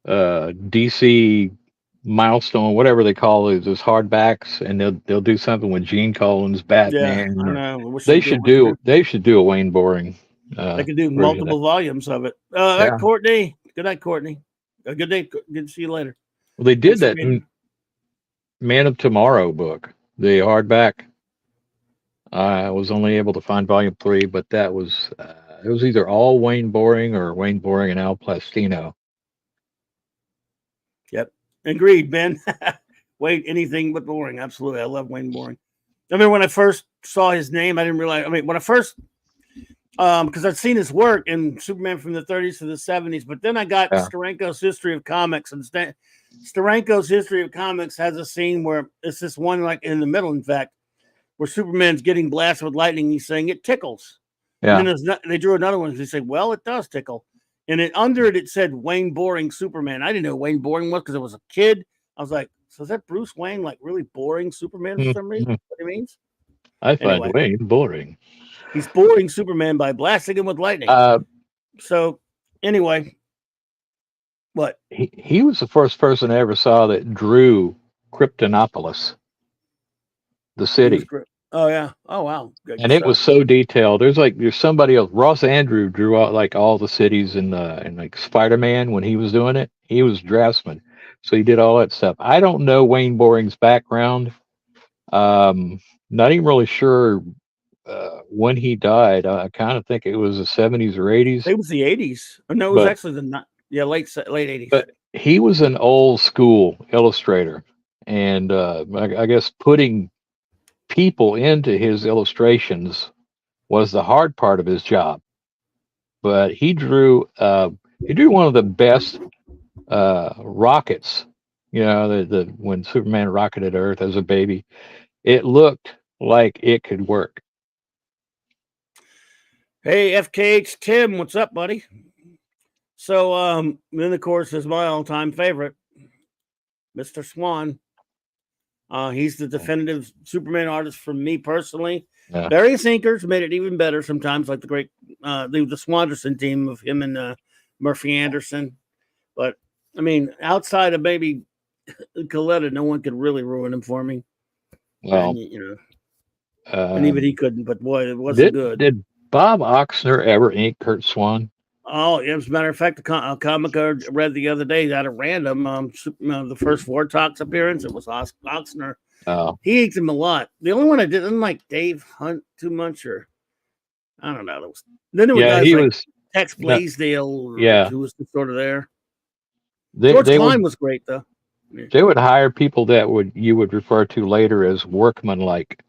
Speaker 3: DC milestone, whatever they call it, those hardbacks, and they'll do something with Gene Colan's
Speaker 4: Yeah,
Speaker 3: Batman.
Speaker 4: I
Speaker 3: Or
Speaker 4: know. I wish they'd do one here.
Speaker 3: they should do a Wayne Boring
Speaker 4: They could do
Speaker 3: version of that.
Speaker 4: multiple volumes of it.
Speaker 3: Yeah.
Speaker 4: Courtney. Good night, Courtney. Good day. Good to see you later.
Speaker 3: Well, they did
Speaker 4: Thanks for
Speaker 3: that
Speaker 4: being-
Speaker 3: Man of Tomorrow book, the hardback. I was only able to find volume 3, but that was it was either all Wayne Boring or Wayne Boring and Al Plastino.
Speaker 4: Yep. Agreed, Ben. Wait, anything but Boring. Absolutely. I love Wayne Boring. I mean, when I first saw his name, I didn't realize. I mean, when I first, because I'd seen his work in Superman from the 30s to the 70s, but then I got
Speaker 3: Yeah.
Speaker 4: Steranko's History of Comics, and Steranko's History of Comics has a scene where it's this one, like in the middle, in fact, where Superman's getting blasted with lightning. He's saying it tickles.
Speaker 3: Yeah.
Speaker 4: And then they drew another one. They said, well, it does tickle. And under it said Wayne Boring Superman. I didn't know who Wayne Boring was because I was a kid. I was like, so is that Bruce Wayne, like really boring Superman for some reason? What he means?
Speaker 3: I find
Speaker 4: Anyway.
Speaker 3: Wayne boring.
Speaker 4: He's boring Superman by blasting him with lightning. So anyway, what?
Speaker 3: He was the first person I ever saw that drew Kryptonopolis, the city.
Speaker 4: Oh yeah. Oh wow. Good
Speaker 3: And it
Speaker 4: stuff.
Speaker 3: was so detailed. There's somebody else. Ross Andrew drew out like all the cities in like Spider-Man when he was doing it. He was draftsman, so he did all that stuff. I don't know Wayne Boring's background. Not even really sure when he died. I kind of think it was the 70s or 80s.
Speaker 4: It was the 80s. Oh, no, it was actually late 80s.
Speaker 3: But he was an old school illustrator, and I guess putting people into his illustrations was the hard part of his job. But he drew one of the best rockets. You know, the when Superman rocketed Earth as a baby, it looked like it could work.
Speaker 4: Hey, FKH Tim, what's up, buddy? So, then of course is my all-time favorite, Mr. Swan. He's the definitive Superman artist for me personally.
Speaker 3: Yeah.
Speaker 4: Various inkers made it even better sometimes, like the great the Swanderson team of him and Murphy Anderson. But I mean, outside of maybe Coletta, no one could really ruin him for me.
Speaker 3: Well,
Speaker 4: and, and even he couldn't. But boy, it wasn't good.
Speaker 3: Did Bob Oxner ever ink Kurt Swan?
Speaker 4: Oh, as a matter of fact, the comic I read the other day at a random, the first Vortox appearance, it was Oxner.
Speaker 3: Oh,
Speaker 4: He inked him a lot. The only one I didn't like Dave Hunt too much, or I don't know. Then there were guys
Speaker 3: he
Speaker 4: like
Speaker 3: was.
Speaker 4: Tex Blaisdell,
Speaker 3: Yeah.
Speaker 4: who was sort of there.
Speaker 3: They
Speaker 4: George Klein
Speaker 3: would
Speaker 4: was great though.
Speaker 3: they would hire people that you would refer to later as workmanlike.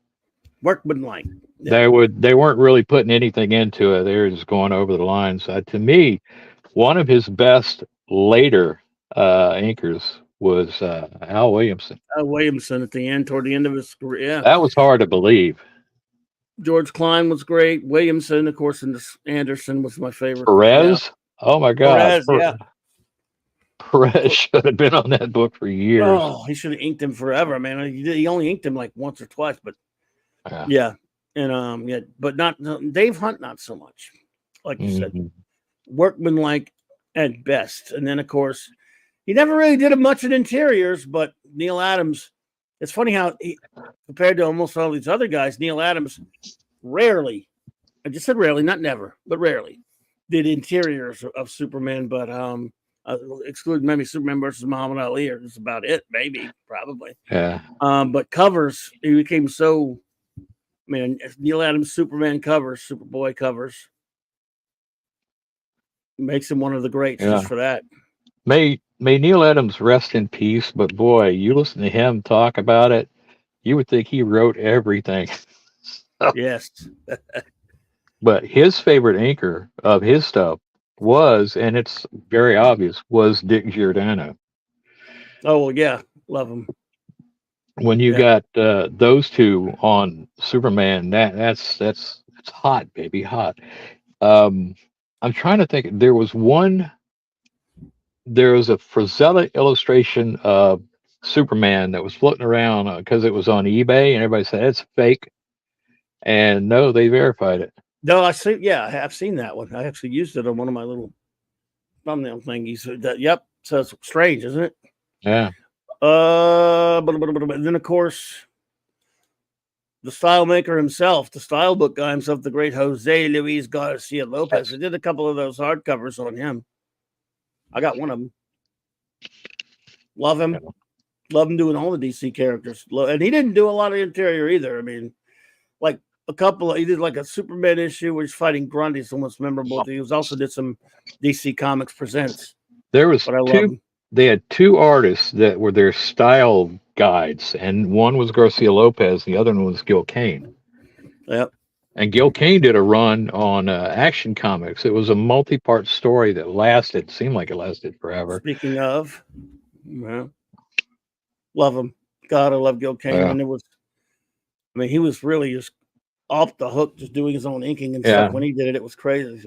Speaker 4: Workmanlike. Yeah.
Speaker 3: They weren't really putting anything into it. They were just going over the lines. To me, one of his best later inkers was Al Williamson.
Speaker 4: Williamson at the end, toward the end of his career. Yeah.
Speaker 3: That was hard to believe.
Speaker 4: George Klein was great. Williamson, of course, and Anderson was my favorite.
Speaker 3: Perez. Oh my God.
Speaker 4: Perez, yeah.
Speaker 3: Perez should have been on that book for years.
Speaker 4: Oh, he should have inked him forever, man. He only inked him like once or twice, but yeah. And but not Dave Hunt, not so much. Like you said, workmanlike at best. And then of course, he never really did much in interiors, but Neil Adams. It's funny how compared to almost all these other guys, Neil Adams rarely, I just said rarely, not never, but rarely did interiors of Superman, but excluding maybe Superman versus Muhammad Ali, or just about it, maybe, probably.
Speaker 3: Yeah.
Speaker 4: But covers, he became so, man, Neil Adams Superman covers, Superboy covers, makes him one of the greats just for that.
Speaker 3: May Neil Adams rest in peace, but boy, you listen to him talk about it, you would think he wrote everything.
Speaker 4: Yes.
Speaker 3: But his favorite inker of his stuff was, and it's very obvious, was Dick Giordano.
Speaker 4: Oh, well, yeah. Love him.
Speaker 3: When you got those two on Superman, that's it's hot, baby, hot. I'm trying to think. There was a Frazetta illustration of Superman that was floating around because it was on eBay, and everybody said it's fake. And no, they verified it.
Speaker 4: No, I see. Yeah, I have seen that one. I actually used it on one of my little thumbnail thingies. Yep, So it's strange, isn't it?
Speaker 3: Yeah.
Speaker 4: And then of course the style maker himself, the style book guy himself, the great Jose Luis Garcia Lopez. I did a couple of those hardcovers on him. I got one of them. Love him.
Speaker 3: Yeah.
Speaker 4: Love him doing all the DC characters. And he didn't do a lot of interior either. I mean, like he did like a Superman issue where he's fighting Grundy. It's almost memorable. He also did some DC Comics Presents.
Speaker 3: There was
Speaker 4: But I love
Speaker 3: two.
Speaker 4: him.
Speaker 3: They had two artists that were their style guides, and one was Garcia Lopez, the other one was Gil Kane.
Speaker 4: Yep.
Speaker 3: And Gil Kane did a run on Action Comics. It was a multi-part story that seemed like it lasted forever.
Speaker 4: Speaking of, yeah, love him. God, I love Gil Kane.
Speaker 3: Yeah.
Speaker 4: And he was really just off the hook, just doing his own inking and
Speaker 3: Yeah.
Speaker 4: stuff. When he did it, it was crazy.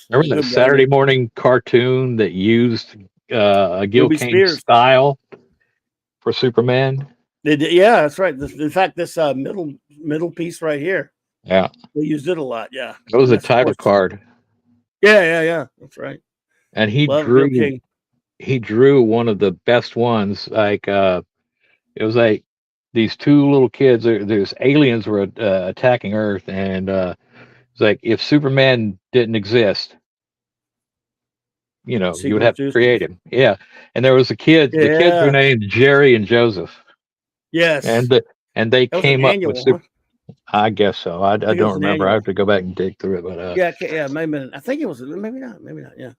Speaker 3: Remember that Saturday morning cartoon that used a Gil
Speaker 4: Ruby
Speaker 3: Kane
Speaker 4: Spears
Speaker 3: style for Superman?
Speaker 4: They did, yeah, that's right. In fact, this middle piece right here,
Speaker 3: Yeah,
Speaker 4: they used it a lot. Yeah,
Speaker 3: it was a
Speaker 4: That's
Speaker 3: title
Speaker 4: of course-
Speaker 3: card,
Speaker 4: Yeah. That's right.
Speaker 3: and he
Speaker 4: Love Gil
Speaker 3: drew
Speaker 4: King.
Speaker 3: he drew one of the best ones. Like it was like these two little kids. There's aliens were attacking Earth, and it's like if Superman didn't exist, you would
Speaker 4: Secret
Speaker 3: have to
Speaker 4: Tuesdays.
Speaker 3: create him. Yeah, and there was a kid. The kids
Speaker 4: Yeah.
Speaker 3: were named Jerry and Joseph,
Speaker 4: Yes,
Speaker 3: and they
Speaker 4: that was
Speaker 3: came
Speaker 4: an
Speaker 3: up
Speaker 4: annual.
Speaker 3: with Super. I guess so. I
Speaker 4: think it
Speaker 3: don't
Speaker 4: was an
Speaker 3: remember. I
Speaker 4: annual.
Speaker 3: have to go back and dig through it. But
Speaker 4: Yeah, maybe. I think it was. Maybe not. Yeah,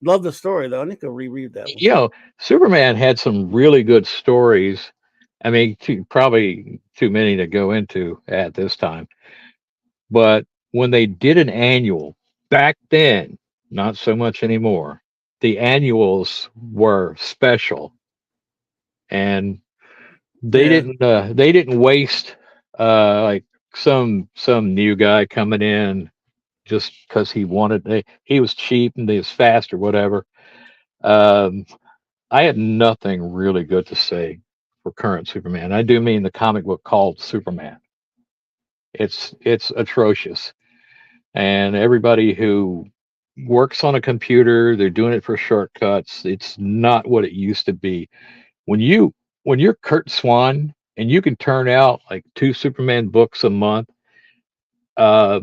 Speaker 4: love the story though. I need to reread that one.
Speaker 3: Superman had some really good stories. I mean, probably too many to go into at this time. But when they did an annual back then, not so much anymore, the annuals were special, and they
Speaker 4: Yeah.
Speaker 3: didn't waste like some new guy coming in just because he was cheap and he was fast or whatever. Um, I have nothing really good to say for current Superman. I do mean the comic book called Superman. It's atrocious, and everybody who works on a computer, they're doing it for shortcuts. It's not what it used to be. When you're Kurt Swan and you can turn out like 2 Superman books a month, uh,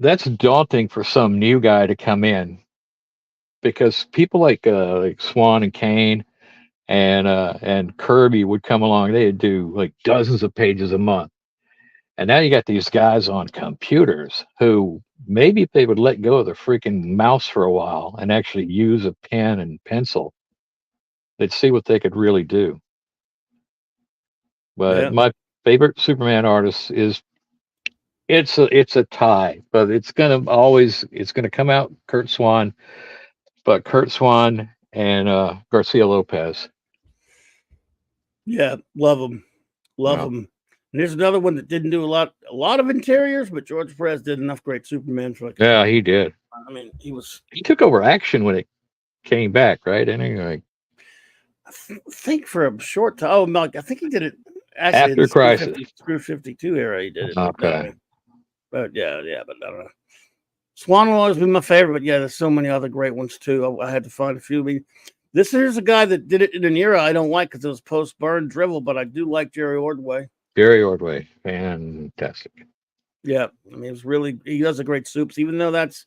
Speaker 3: that's daunting for some new guy to come in, because people like Swan and Kane and Kirby would come along. They'd do like dozens of pages a month. And now you got these guys on computers who maybe if they would let go of the freaking mouse for a while and actually use a pen and pencil, they'd see what they could really do. But
Speaker 4: Yeah.
Speaker 3: my favorite Superman artist is it's a tie, but it's gonna come out Kurt Swan, but Kurt Swan and Garcia Lopez.
Speaker 4: Yeah, love them. Love
Speaker 3: Yeah.
Speaker 4: them. And there's another one that didn't do a lot of interiors, but George Perez did enough great Superman for
Speaker 3: Yeah, he did.
Speaker 4: I mean,
Speaker 3: He took over Action when it came back, right? Anyway,
Speaker 4: I think for a short time. Oh, Mike, I think he did it actually
Speaker 3: After
Speaker 4: in the
Speaker 3: Crisis.
Speaker 4: Screw 52 era. He did it.
Speaker 3: Okay.
Speaker 4: But yeah, but I don't know. Swan will always be my favorite, but yeah, there's so many other great ones too. I had to find a few. I mean, here's a guy that did it in an era I don't like because it was post-Burn drivel, but I do like Jerry Ordway.
Speaker 3: Jerry Ordway, fantastic.
Speaker 4: Yeah, I mean, he does a great soups, even though that's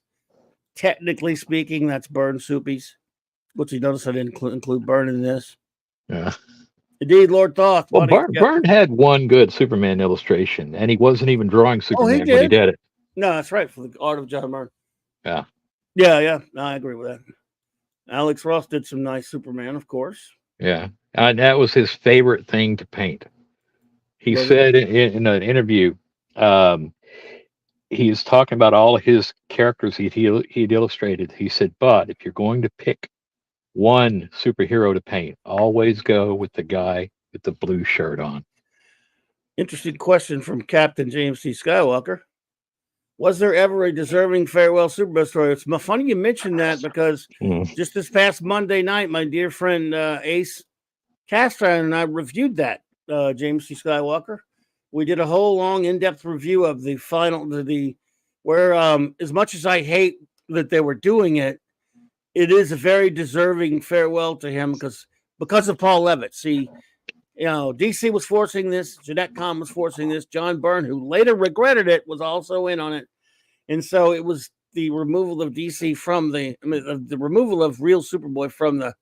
Speaker 4: technically speaking, that's Burn soupies. Which you notice I didn't include Burn in this.
Speaker 3: Yeah.
Speaker 4: Indeed, Lord Thoth.
Speaker 3: Well,
Speaker 4: buddy.
Speaker 3: Byrne had one good Superman illustration, and he wasn't even drawing Superman when he did it.
Speaker 4: No, that's right, for the art of John Byrne.
Speaker 3: Yeah.
Speaker 4: Yeah. No, I agree with that. Alex Ross did some nice Superman, of course.
Speaker 3: Yeah. That was his favorite thing to paint. He said in an interview, he's talking about all of his characters he'd illustrated. He said, but if you're going to pick one superhero to paint, always go with the guy with the blue shirt on.
Speaker 4: Interesting question from Captain James T. Skywalker. Was there ever a deserving farewell Superman story? It's funny you mentioned that because just this past Monday night, my dear friend Ace Castron and I reviewed that, James T. Skywalker. We did a whole long, in-depth review of the final, where as much as I hate that they were doing it, it is a very deserving farewell to him because of Paul Levitt. See, DC was forcing this, Jeanette Kahn was forcing this, John Byrne, who later regretted it, was also in on it, and so it was the removal of DC from the removal of Real Superboy from the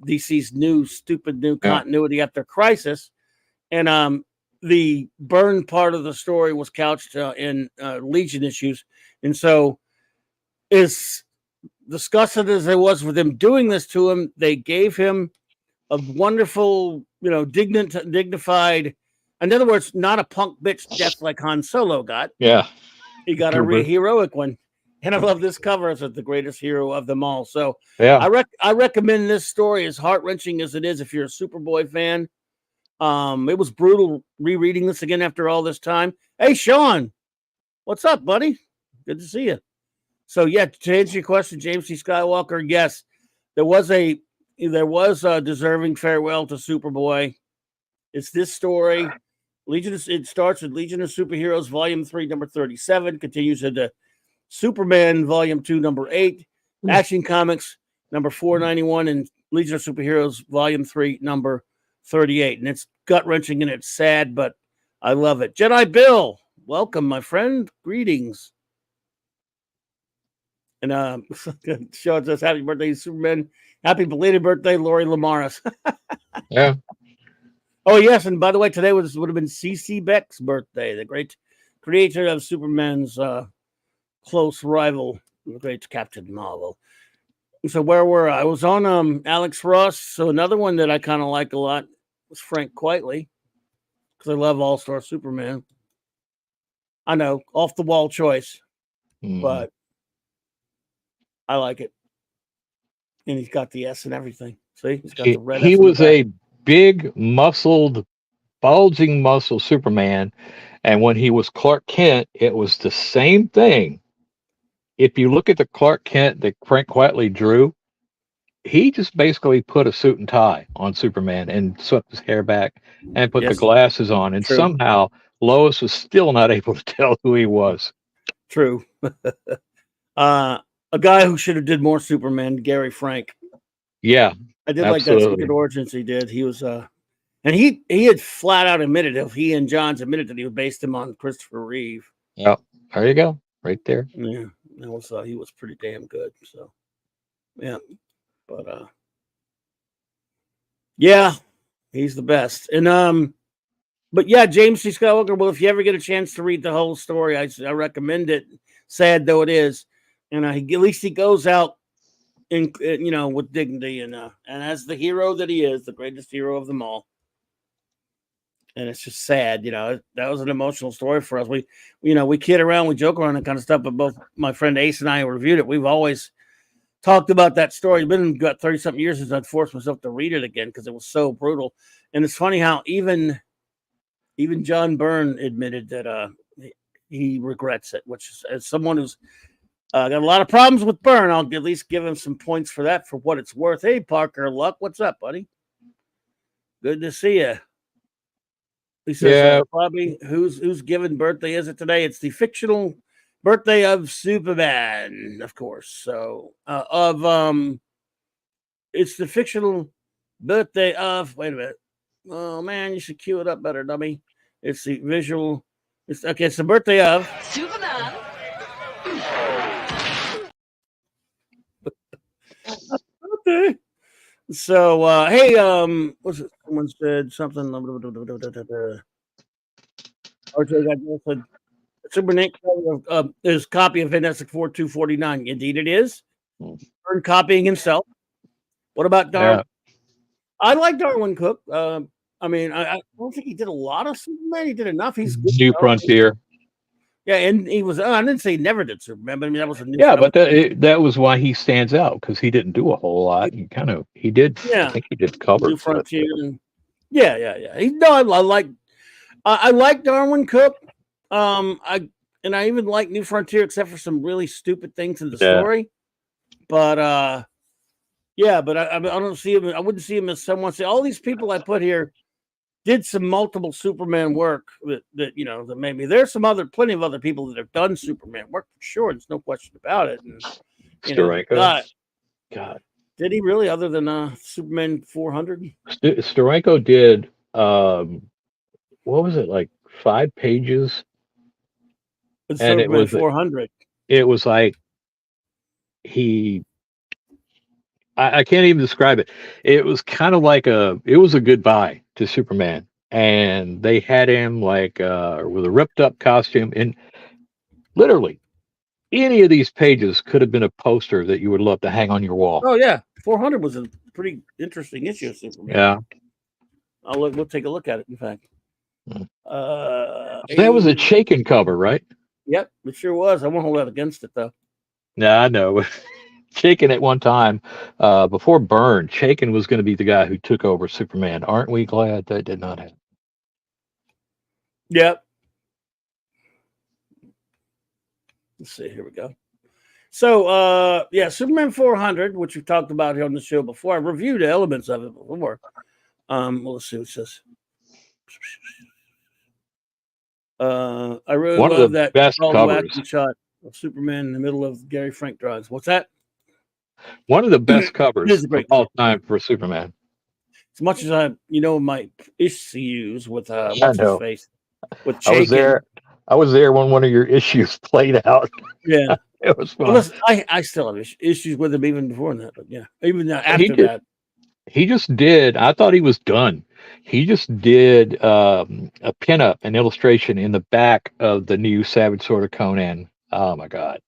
Speaker 4: DC's new continuity after Crisis, and the Byrne part of the story was couched in Legion issues, and so as disgusted as I was with them doing this to him, they gave him a wonderful, dignified. In other words, not a punk bitch death like Han Solo got.
Speaker 3: Yeah,
Speaker 4: He got a heroic one. And I love this cover as the greatest hero of them all. So
Speaker 3: yeah.
Speaker 4: I recommend this story, as heart-wrenching as it is, if you're a Superboy fan. It was brutal rereading this again after all this time. Hey, Sean, what's up, buddy? Good to see you. So yeah, to answer your question, James C. Skywalker, yes, there was a deserving farewell to Superboy. It's this story. It starts with Legion of Superheroes, Volume 3, number 37, continues into Superman, Volume 2, number 8, Action Comics, number 491, and Legion of Superheroes, Volume 3, number 38. And it's gut-wrenching and it's sad, but I love it. Jedi Bill, welcome, my friend. Greetings. And Sean says, happy birthday, Superman. Happy belated birthday, Lori Lamaris.
Speaker 3: Yeah.
Speaker 4: Oh, yes. And by the way, today would have been C.C. Beck's birthday, the great creator of Superman's close rival, the great Captain Marvel. So where were I? I was on Alex Ross. So another one that I kind of like a lot was Frank Quitely, because I love All-Star Superman. I know, off-the-wall choice, but I like it. And he's got the S and everything. See? He's got the red
Speaker 3: He
Speaker 4: S
Speaker 3: was a big, muscled, bulging muscle Superman. And when he was Clark Kent, it was the same thing. If you look at the Clark Kent that Frank Quitely drew, he just basically put a suit and tie on Superman and swept his hair back and put the glasses on. And somehow Lois was still not able to tell who he was.
Speaker 4: True. A guy who should have did more Superman, Gary Frank.
Speaker 3: Yeah.
Speaker 4: I did like that Secret Origins he did. He was and he had flat out admitted, he and Johns admitted that he based him on Christopher Reeve.
Speaker 3: Yeah. There you go. Right there.
Speaker 4: Yeah. That was he was pretty damn good. So yeah. But yeah, he's the best. And but yeah, James C. Skywalker, well, if you ever get a chance to read the whole story, I recommend it, sad though it is. And at least he goes out in with dignity and as the hero that he is, the greatest hero of them all. And it's just sad, that was an emotional story for us. We kid around, we joke around and kind of stuff, but both my friend Ace and I reviewed it. We've always talked about that story. It's been about 30-something years since I'd forced myself to read it again because it was so brutal. And it's funny how even John Byrne admitted that he regrets it, which is, as someone who's got a lot of problems with Byrne, I'll at least give him some points for that, for what it's worth. Hey, Parker Luck, what's up, buddy? Good to see you. He says, Bobby, whose given birthday is it today? It's the fictional birthday of Superman, of course. So it's the fictional birthday of. Wait a minute. Oh man, you should cue it up better, dummy. It's the visual. It's the birthday of
Speaker 5: Superman.
Speaker 4: Okay. So hey, what's it? Someone said something. RJ got said Superman is copy of Fantastic Four 249. Indeed, it is. Byrne copying himself. What about Darwin? Yeah. I like Darwin Cook. I mean, I don't think he did a lot of Superman. He did enough. He's good.
Speaker 3: New Frontier.
Speaker 4: Yeah, and he was. I didn't say he never did Superman, but I mean that was a new.
Speaker 3: Yeah, but that was why he stands out, because he didn't do a whole lot. He did. Yeah, I think he did cover
Speaker 4: New Frontier. Yeah. I like Darwin Cook. I even like New Frontier, except for some really stupid things in the story. But I don't see him. I wouldn't see him as someone say all these people I put here did some multiple Superman work that maybe there's plenty of other people that have done Superman work for sure. There's no question about it. And,
Speaker 3: God.
Speaker 4: Did he really? Other than Superman 400?
Speaker 3: Steranko did what was it, like 5 pages?
Speaker 4: It's
Speaker 3: And
Speaker 4: Superman 400.
Speaker 3: it was like he I can't even describe it. It was kind of like it was a goodbye to Superman. And they had him like with a ripped up costume, and literally any of these pages could have been a poster that you would love to hang on your wall.
Speaker 4: Oh yeah, 400 was a pretty interesting issue of Superman.
Speaker 3: Yeah.
Speaker 4: We'll take a look at it. In fact,
Speaker 3: Mm. That was a Chaykin cover, right?
Speaker 4: Yep, it sure was. I won't hold out against it though.
Speaker 3: No, I know. Chaykin at one time, before Byrne, Chaykin was going to be the guy who took over Superman. Aren't we glad that did not happen?
Speaker 4: Yep. Let's see. Here we go. So, Superman 400, which we've talked about here on the show before. I reviewed elements of it before. Let's see what it says. I really
Speaker 3: One of
Speaker 4: love
Speaker 3: the
Speaker 4: that
Speaker 3: best covers.
Speaker 4: whacking shot of Superman in the middle of Gary Frank drawings. What's that?
Speaker 3: One of the best covers
Speaker 4: is a
Speaker 3: of
Speaker 4: great
Speaker 3: all time for Superman.
Speaker 4: As much as my issues with what's his
Speaker 3: know.
Speaker 4: face with
Speaker 3: Chaykin. I was there when one of your issues played out.
Speaker 4: Yeah,
Speaker 3: it was fun.
Speaker 4: Well, listen, I still have issues with him even before that, but yeah, even after that.
Speaker 3: He just did. I thought he was done. He just did a pinup, an illustration in the back of the new Savage Sword of Conan. Oh my God!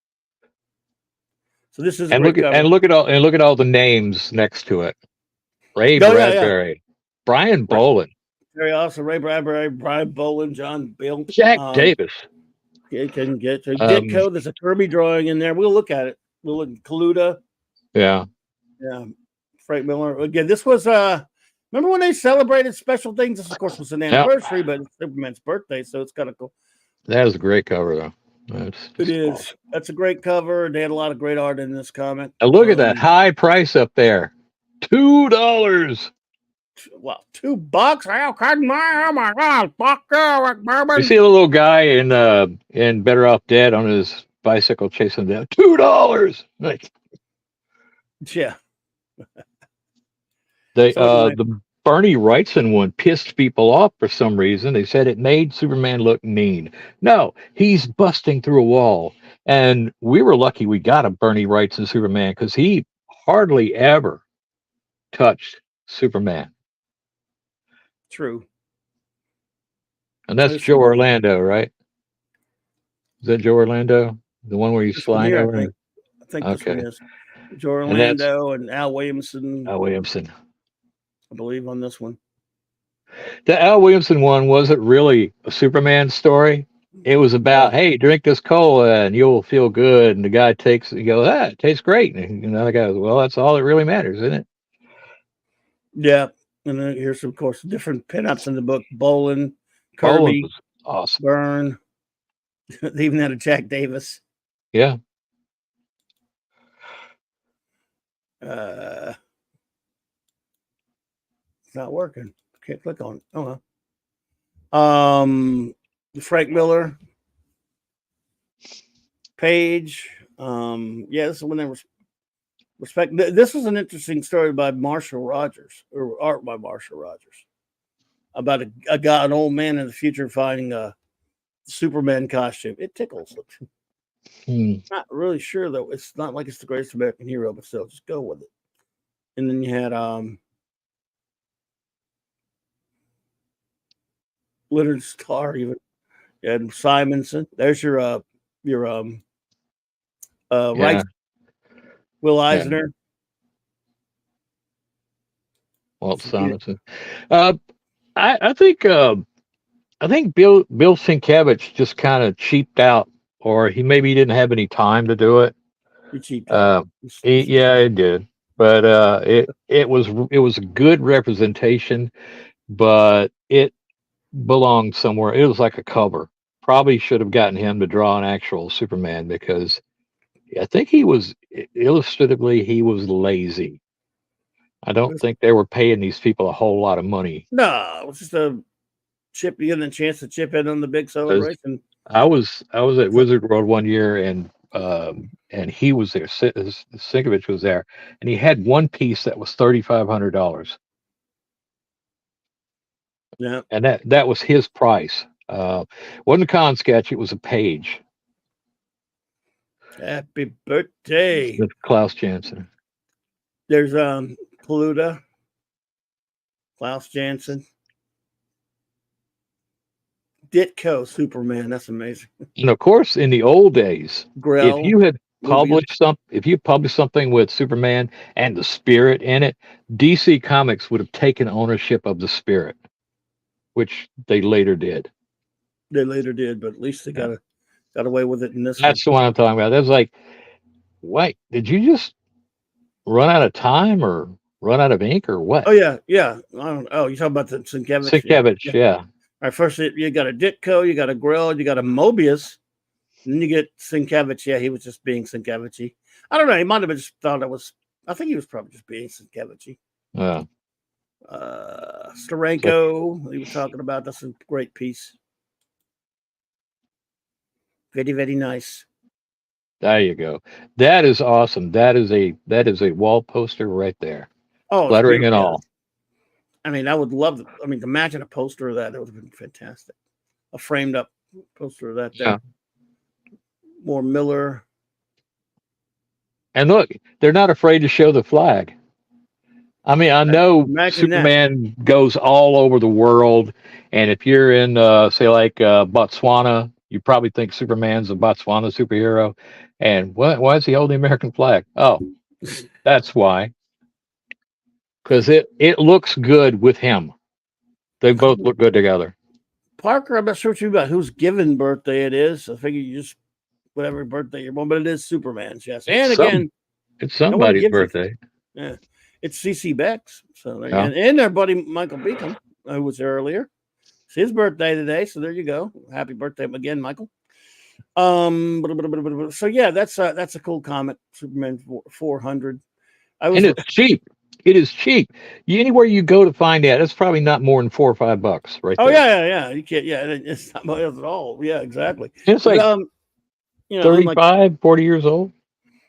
Speaker 4: So this is
Speaker 3: look at all the names next to it. Ray Bradbury, Brian Bolin,
Speaker 4: very awesome. Ray Bradbury, Brian Bolin, John Bill,
Speaker 3: Jack Davis.
Speaker 4: It can get to Ditko. There's a Kirby drawing in there. We'll look at it. We'll look at Kaluta.
Speaker 3: Yeah.
Speaker 4: Frank Miller. Again, this was remember when they celebrated special things? This, of course, was an anniversary, but it's Superman's birthday, so it's kind of cool.
Speaker 3: That is a great cover, though.
Speaker 4: It is. Awesome. That's a great cover. They had a lot of great art in this comic.
Speaker 3: And look at that high price up there. $2.
Speaker 4: Well, $2? How can oh my God, fuck you,
Speaker 3: you see the little guy in Better Off Dead on his bicycle chasing them down. $2. Like,
Speaker 4: yeah.
Speaker 3: The Bernie Wrightson one pissed people off for some reason. They said it made Superman look mean. No, he's busting through a wall. And we were lucky we got a Bernie Wrightson Superman because he hardly ever touched Superman.
Speaker 4: True.
Speaker 3: And that's Joe Orlando, right? Is that Joe Orlando? The one where he's flying over?
Speaker 4: I think this one is. Joe Orlando and Al Williamson. I believe on this one.
Speaker 3: The Al Williamson one wasn't really a Superman story. It was about, hey, drink this cola and you'll feel good. And the guy takes it and goes, it tastes great. And another guy goes, well, that's all that really matters, isn't it?
Speaker 4: Yeah. And then here's, of course, different pinups in the book. Bolin, Kirby,
Speaker 3: awesome.
Speaker 4: Byrne. They even had a Jack Davis.
Speaker 3: Yeah.
Speaker 4: It's not working. Can't click on it. Oh well. Frank Miller page. This is when they were respect. This was an interesting story by Marshall Rogers, or art by Marshall Rogers, about an old man in the future finding a Superman costume. It tickles. Not really sure though. It's not like it's the greatest American hero, but still, just go with it. And then you had Leonard Starr, even and Simonson. There's your right, Will Eisner,
Speaker 3: Walt Simonson. I think Bill Sienkiewicz just kind of cheaped out, or he didn't have any time to do it.
Speaker 4: He cheaped out.
Speaker 3: He did, but it was a good representation, but it belonged somewhere. It was like a cover. Probably should have gotten him to draw an actual Superman, because I think he was illustratively lazy. I don't think they were paying these people a whole lot of money.
Speaker 4: No, it was just a chance to chip in on the big celebration.
Speaker 3: I was at Wizard World one year, and and he was there. Sinkovich was there, and he had one piece that was $3,500,
Speaker 4: Yeah.
Speaker 3: and that was his price. Wasn't a con sketch; it was a page.
Speaker 4: Happy birthday.
Speaker 3: With Klaus Janson.
Speaker 4: There's Paluda, Klaus Janson, Ditko Superman. That's amazing.
Speaker 3: And of course, in the old days,
Speaker 4: Grell.
Speaker 3: if you had
Speaker 4: Lubian.
Speaker 3: published something with Superman and the Spirit in it, DC Comics would have taken ownership of the Spirit, which they later did.
Speaker 4: They later did, but at least they got away with it in this.
Speaker 3: That's the one I'm talking about. That was like, wait, did you just run out of time or run out of ink or what?
Speaker 4: Oh yeah. I don't. Oh, you talking about the Sienkiewicz?
Speaker 3: Sienkiewicz, yeah.
Speaker 4: All right, first you got a Ditko, you got a Grell, you got a Mobius, and then you get Sienkiewicz. Yeah, he was just being Sienkiewicz. I don't know. He might have just thought it was. I think he was probably just being Sienkiewicz.
Speaker 3: Yeah.
Speaker 4: Steranko, he was talking about. That's a great piece. Very, very nice.
Speaker 3: There you go. That is awesome. That is a wall poster right there.
Speaker 4: Oh,
Speaker 3: lettering and all.
Speaker 4: I mean, I would love. Imagine a poster of that. That would have been fantastic. A framed up poster of that. There.
Speaker 3: Yeah.
Speaker 4: More Miller.
Speaker 3: And look, they're not afraid to show the flag. I mean, I know Superman goes all over the world, and if you're in, say, like Botswana, you probably think Superman's a Botswana superhero. And why is he holding the American flag? Oh, that's why. Because it looks good with him. They both look good together.
Speaker 4: Parker, I'm not sure what you about whose given birthday it is. I figure you just whatever birthday you're born, but it is Superman's, yes. And again,
Speaker 3: it's somebody's birthday.
Speaker 4: Yeah. It's CC Beck's. So and their buddy Michael Beacom, who was there earlier. It's his birthday today. So there you go. Happy birthday again, Michael. So yeah, that's a cool comic, Superman 400.
Speaker 3: And it's cheap. It is cheap. Anywhere you go to find that, it's probably not more than $4 or $5, right?
Speaker 4: Oh there. Yeah. You can't. Yeah, it's not much at all. Yeah, exactly.
Speaker 3: It's like 35, 40 years old.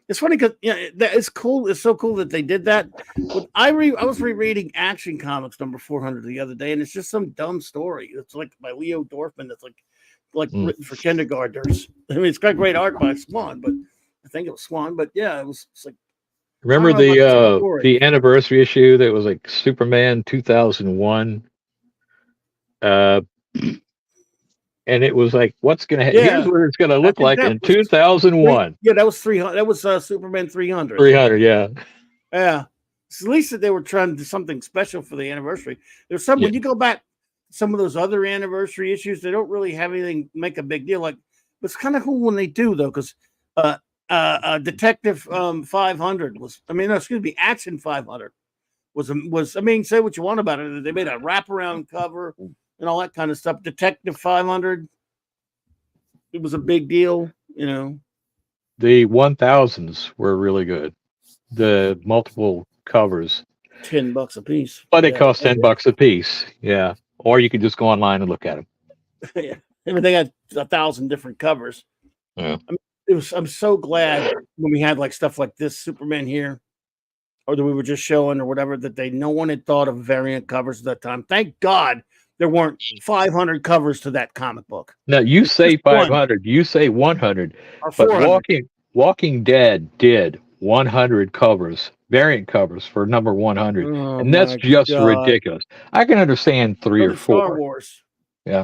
Speaker 4: It's funny because it's cool. It's so cool that they did that. But I was rereading Action Comics number 400 the other day, and it's just some dumb story. It's like by Leo Dorfman. That's like written for kindergartners. I mean, it's got great art by Swan, but I think it was Swan. But yeah, it's like.
Speaker 3: Remember the anniversary issue that was like Superman 2001, and it was like, what's gonna here's what it's gonna look like in 2001.
Speaker 4: Yeah, that was 300. That was Superman 300.
Speaker 3: 300, yeah.
Speaker 4: Yeah. So at least they were trying to do something special for the anniversary. There's some when you go back some of those other anniversary issues, they don't really have anything make a big deal. Like, but it's kind of cool when they do though, because Detective 500 was. Action 500 was. I mean, say what you want about it. They made a wraparound cover and all that kind of stuff. Detective 500. It was a big deal,
Speaker 3: The 1000s were really good. The multiple covers,
Speaker 4: $10 a piece,
Speaker 3: but they cost $10 a piece. Yeah, or you could just go online and look at them.
Speaker 4: Yeah, I mean, they got 1,000 different covers.
Speaker 3: Yeah.
Speaker 4: I'm so glad when we had like stuff like this Superman here, or that we were just showing or whatever, that no one had thought of variant covers at that time. Thank God there weren't 500 covers to that comic book.
Speaker 3: Now you say 500, you say 100, but Walking Dead did 100 covers, variant covers for number 100, and that's just ridiculous. I can understand 3 or 4.
Speaker 4: Star Wars,
Speaker 3: yeah.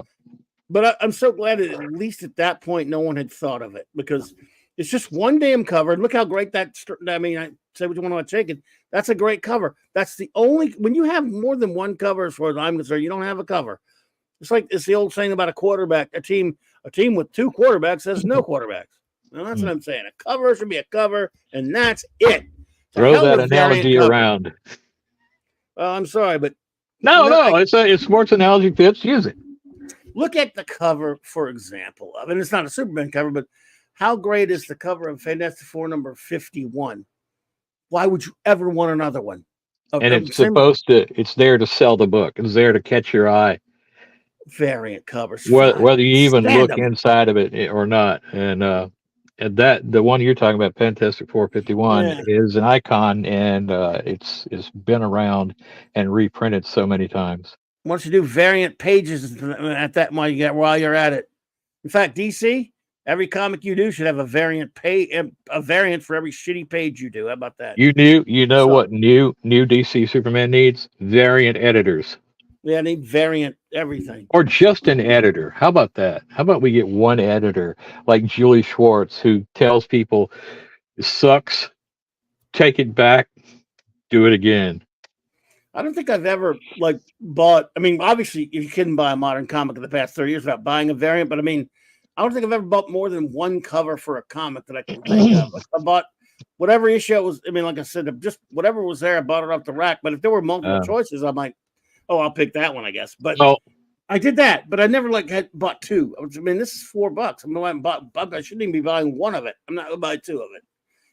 Speaker 4: But I'm so glad that at least at that point, no one had thought of it, because it's just one damn cover. Look how great that. I mean, I say what you want about Chicken. That's a great cover. That's the only when you have more than one cover, as far as I'm concerned, you don't have a cover. It's the old saying about a quarterback. A team with 2 quarterbacks has no quarterbacks. Well, that's what I'm saying. A cover should be a cover, and that's it.
Speaker 3: Throw that analogy around.
Speaker 4: I'm sorry, but
Speaker 3: no, it's a sports analogy fits. Use it.
Speaker 4: Look at the cover, for example. I mean, it's not a Superman cover, but how great is the cover of Fantastic Four number 51? Why would you ever want another one?
Speaker 3: And it's there to sell the book. It's there to catch your eye.
Speaker 4: Variant covers.
Speaker 3: Whether you even look inside of it or not. And that the one you're talking about, Fantastic 451,
Speaker 4: Yeah.
Speaker 3: is an icon, and it's been around and reprinted so many times.
Speaker 4: Why don't you do variant pages at that while you're at it? In fact, DC, every comic you do should have a variant for every shitty page you do. How about that?
Speaker 3: You know
Speaker 4: So,
Speaker 3: what new DC Superman needs? Variant editors.
Speaker 4: yeah, I need variant everything.
Speaker 3: Or just an editor. How about that? How about we get one editor like Julie Schwartz who tells people it sucks, take it back, do it again.
Speaker 4: I don't think I've ever bought. I mean, obviously, if you couldn't buy a modern comic in the past 30 years without buying a variant, but I mean, I don't think I've ever bought more than one cover for a comic that I can think of. Like, I bought whatever issue it was. I mean, like I said, just whatever was there, I bought it off the rack. But if there were multiple choices, I'm like, oh, I'll pick that one, I guess. But I did that, but I never had bought two. I mean, this is $4. I'm going to I shouldn't even be buying one of it. I'm not going to buy two of it.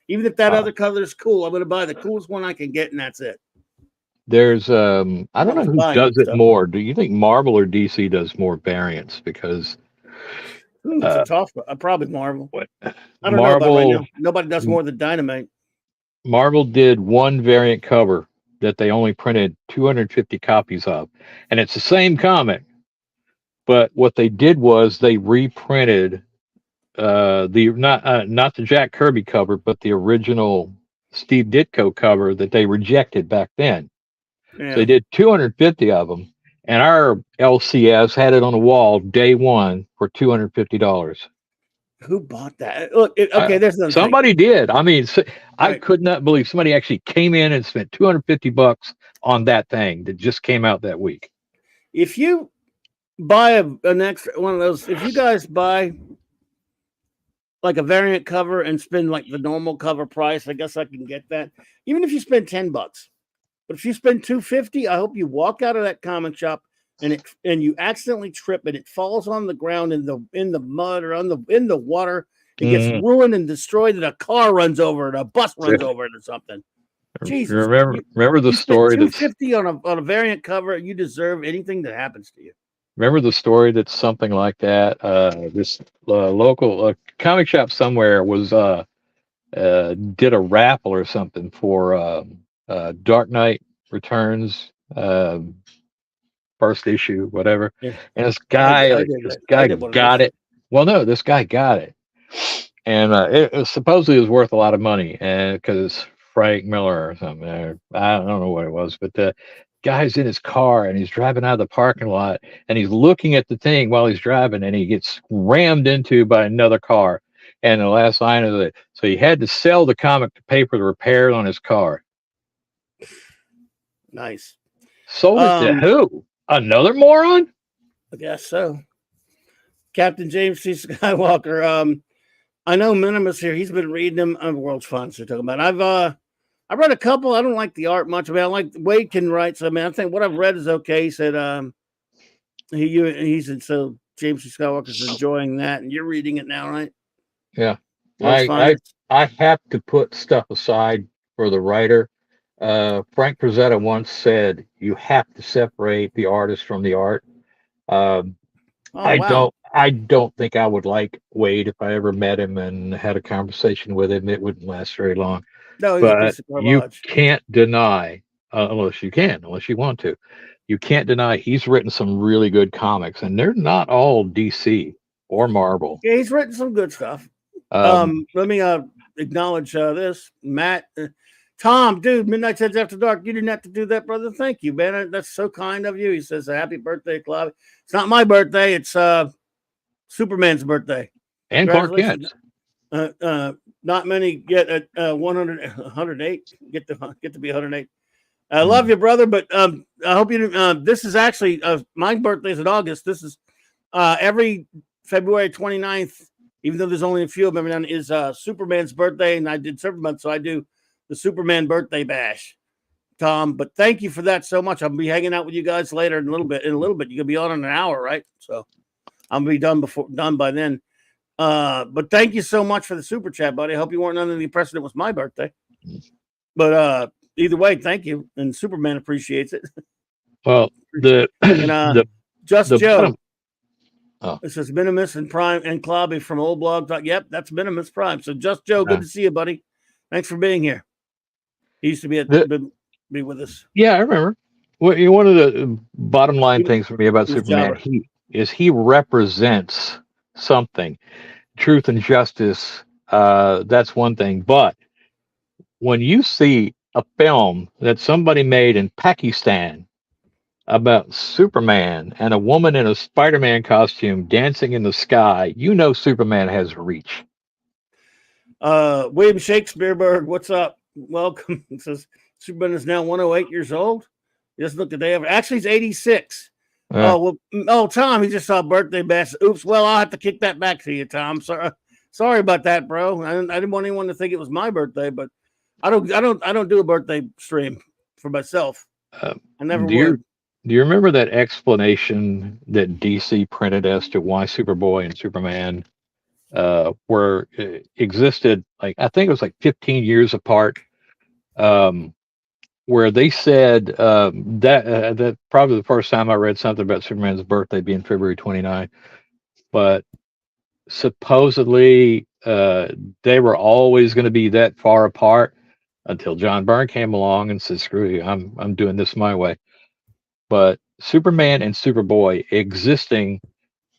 Speaker 4: Even if that other color is cool, I'm going to buy the coolest one I can get, and that's it.
Speaker 3: There's I don't know who does it more. Do you think Marvel or DC does more variants? Because
Speaker 4: it's a tough one. Probably Marvel.
Speaker 3: What?
Speaker 4: I don't know about right now. Nobody does more than Dynamite.
Speaker 3: Marvel did one variant cover that they only printed 250 copies of, and it's the same comic. But what they did was they reprinted the not the Jack Kirby cover, but the original Steve Ditko cover that they rejected back then.
Speaker 4: Yeah.
Speaker 3: So they did 250 of them, and our LCS had it on the wall day one for $250.
Speaker 4: Who bought that? Look, okay, there's another
Speaker 3: somebody
Speaker 4: thing.
Speaker 3: did. I mean, I could not believe somebody actually came in and spent $250 on that thing that just came out that week.
Speaker 4: If you buy an extra one of those, if you guys buy like a variant cover and spend like the normal cover price, I guess I can get that. Even if you spend $10. But if you spend $250, I hope you walk out of that comic shop and you accidentally trip and it falls on the ground in the mud or in the water. It gets ruined and destroyed, and a car runs over it, a bus runs over it, or something. Jesus!
Speaker 3: Remember the story that's
Speaker 4: $250 on a variant cover. You deserve anything that happens to you.
Speaker 3: Remember the story that's something like that. This local comic shop somewhere was did a raffle or something for Dark Knight Returns first issue, whatever. Yeah. And this guy got it. Well, no, this guy got it, and it supposedly was worth a lot of money, and because Frank Miller or something, I don't know what it was, but the guy's in his car and he's driving out of the parking lot and he's looking at the thing while he's driving, and he gets rammed into by another car. And the last line of it, so he had to sell the comic to pay for the repairs on his car.
Speaker 4: Nice.
Speaker 3: Sold it to who? Another moron?
Speaker 4: I guess so. Captain James C. Skywalker. I know Minimus here. He's been reading them. World's Funds they're talking about. I've read a couple. I don't like the art much. I mean, I like Wade can write. So I mean, I think what I've read is okay. He said he said so. James C. Skywalker's enjoying that, and you're reading it now, right?
Speaker 3: Yeah. I have to put stuff aside for the writer. Frank Frazetta once said you have to separate the artist from the art. I don't think I would like Wade if I ever met him and had a conversation with him. It wouldn't last very long.
Speaker 4: No,
Speaker 3: but you can't deny, unless you want to, you can't deny he's written some really good comics, and they're not all DC or Marvel.
Speaker 4: Yeah, he's written some good stuff. Let me acknowledge this, Matt. Tom, dude, Midnight Heads After Dark. You didn't have to do that, brother. Thank you, man. That's so kind of you. He says, happy birthday, Clobberin. It's not my birthday. It's Superman's birthday.
Speaker 3: And Clark Kent.
Speaker 4: Not many get at 108. Get to be 108. I love you, brother, but I hope you. This is actually my birthday's in August. This is every February 29th, even though there's only a few of them, is Superman's birthday, and I did Superman, so I do the Superman birthday bash, Tom. But thank you for that so much. I'll be hanging out with you guys later in a little bit. You're gonna be on in an hour, right? So I'm gonna be done by then. But thank you so much for the super chat, buddy. I hope you weren't under the impression it was my birthday. But either way, thank you. And Superman appreciates it.
Speaker 3: Well,
Speaker 4: Just Joe. It says Minimus and Prime and Clobby from Old Blog. Yep, that's Minimus Prime. So Just Joe, good to see you, buddy. Thanks for being here. He used to be with us.
Speaker 3: Yeah, I remember. Well, one of the bottom line things for me about Superman, he represents something, truth and justice. That's one thing, but when you see a film that somebody made in Pakistan about Superman and a woman in a Spider-Man costume dancing in the sky, you know Superman has reach.
Speaker 4: William Shakespeareberg, what's up? Welcome. It says Superman is now 108 years old. Just look the day ever. Actually, he's 86. Tom, he just saw birthday bash. Oops. Well, I'll have to kick that back to you, Tom. Sorry about that, bro. I didn't want anyone to think it was my birthday, but I don't do a birthday stream for myself. I never would.
Speaker 3: Do you remember that explanation that DC printed as to why Superboy and Superman were existed, like I think it was like 15 years apart, where they said that probably the first time I read something about Superman's birthday being February 29th, but supposedly they were always going to be that far apart until John Byrne came along and said, "Screw you, I'm doing this my way." But Superman and Superboy existing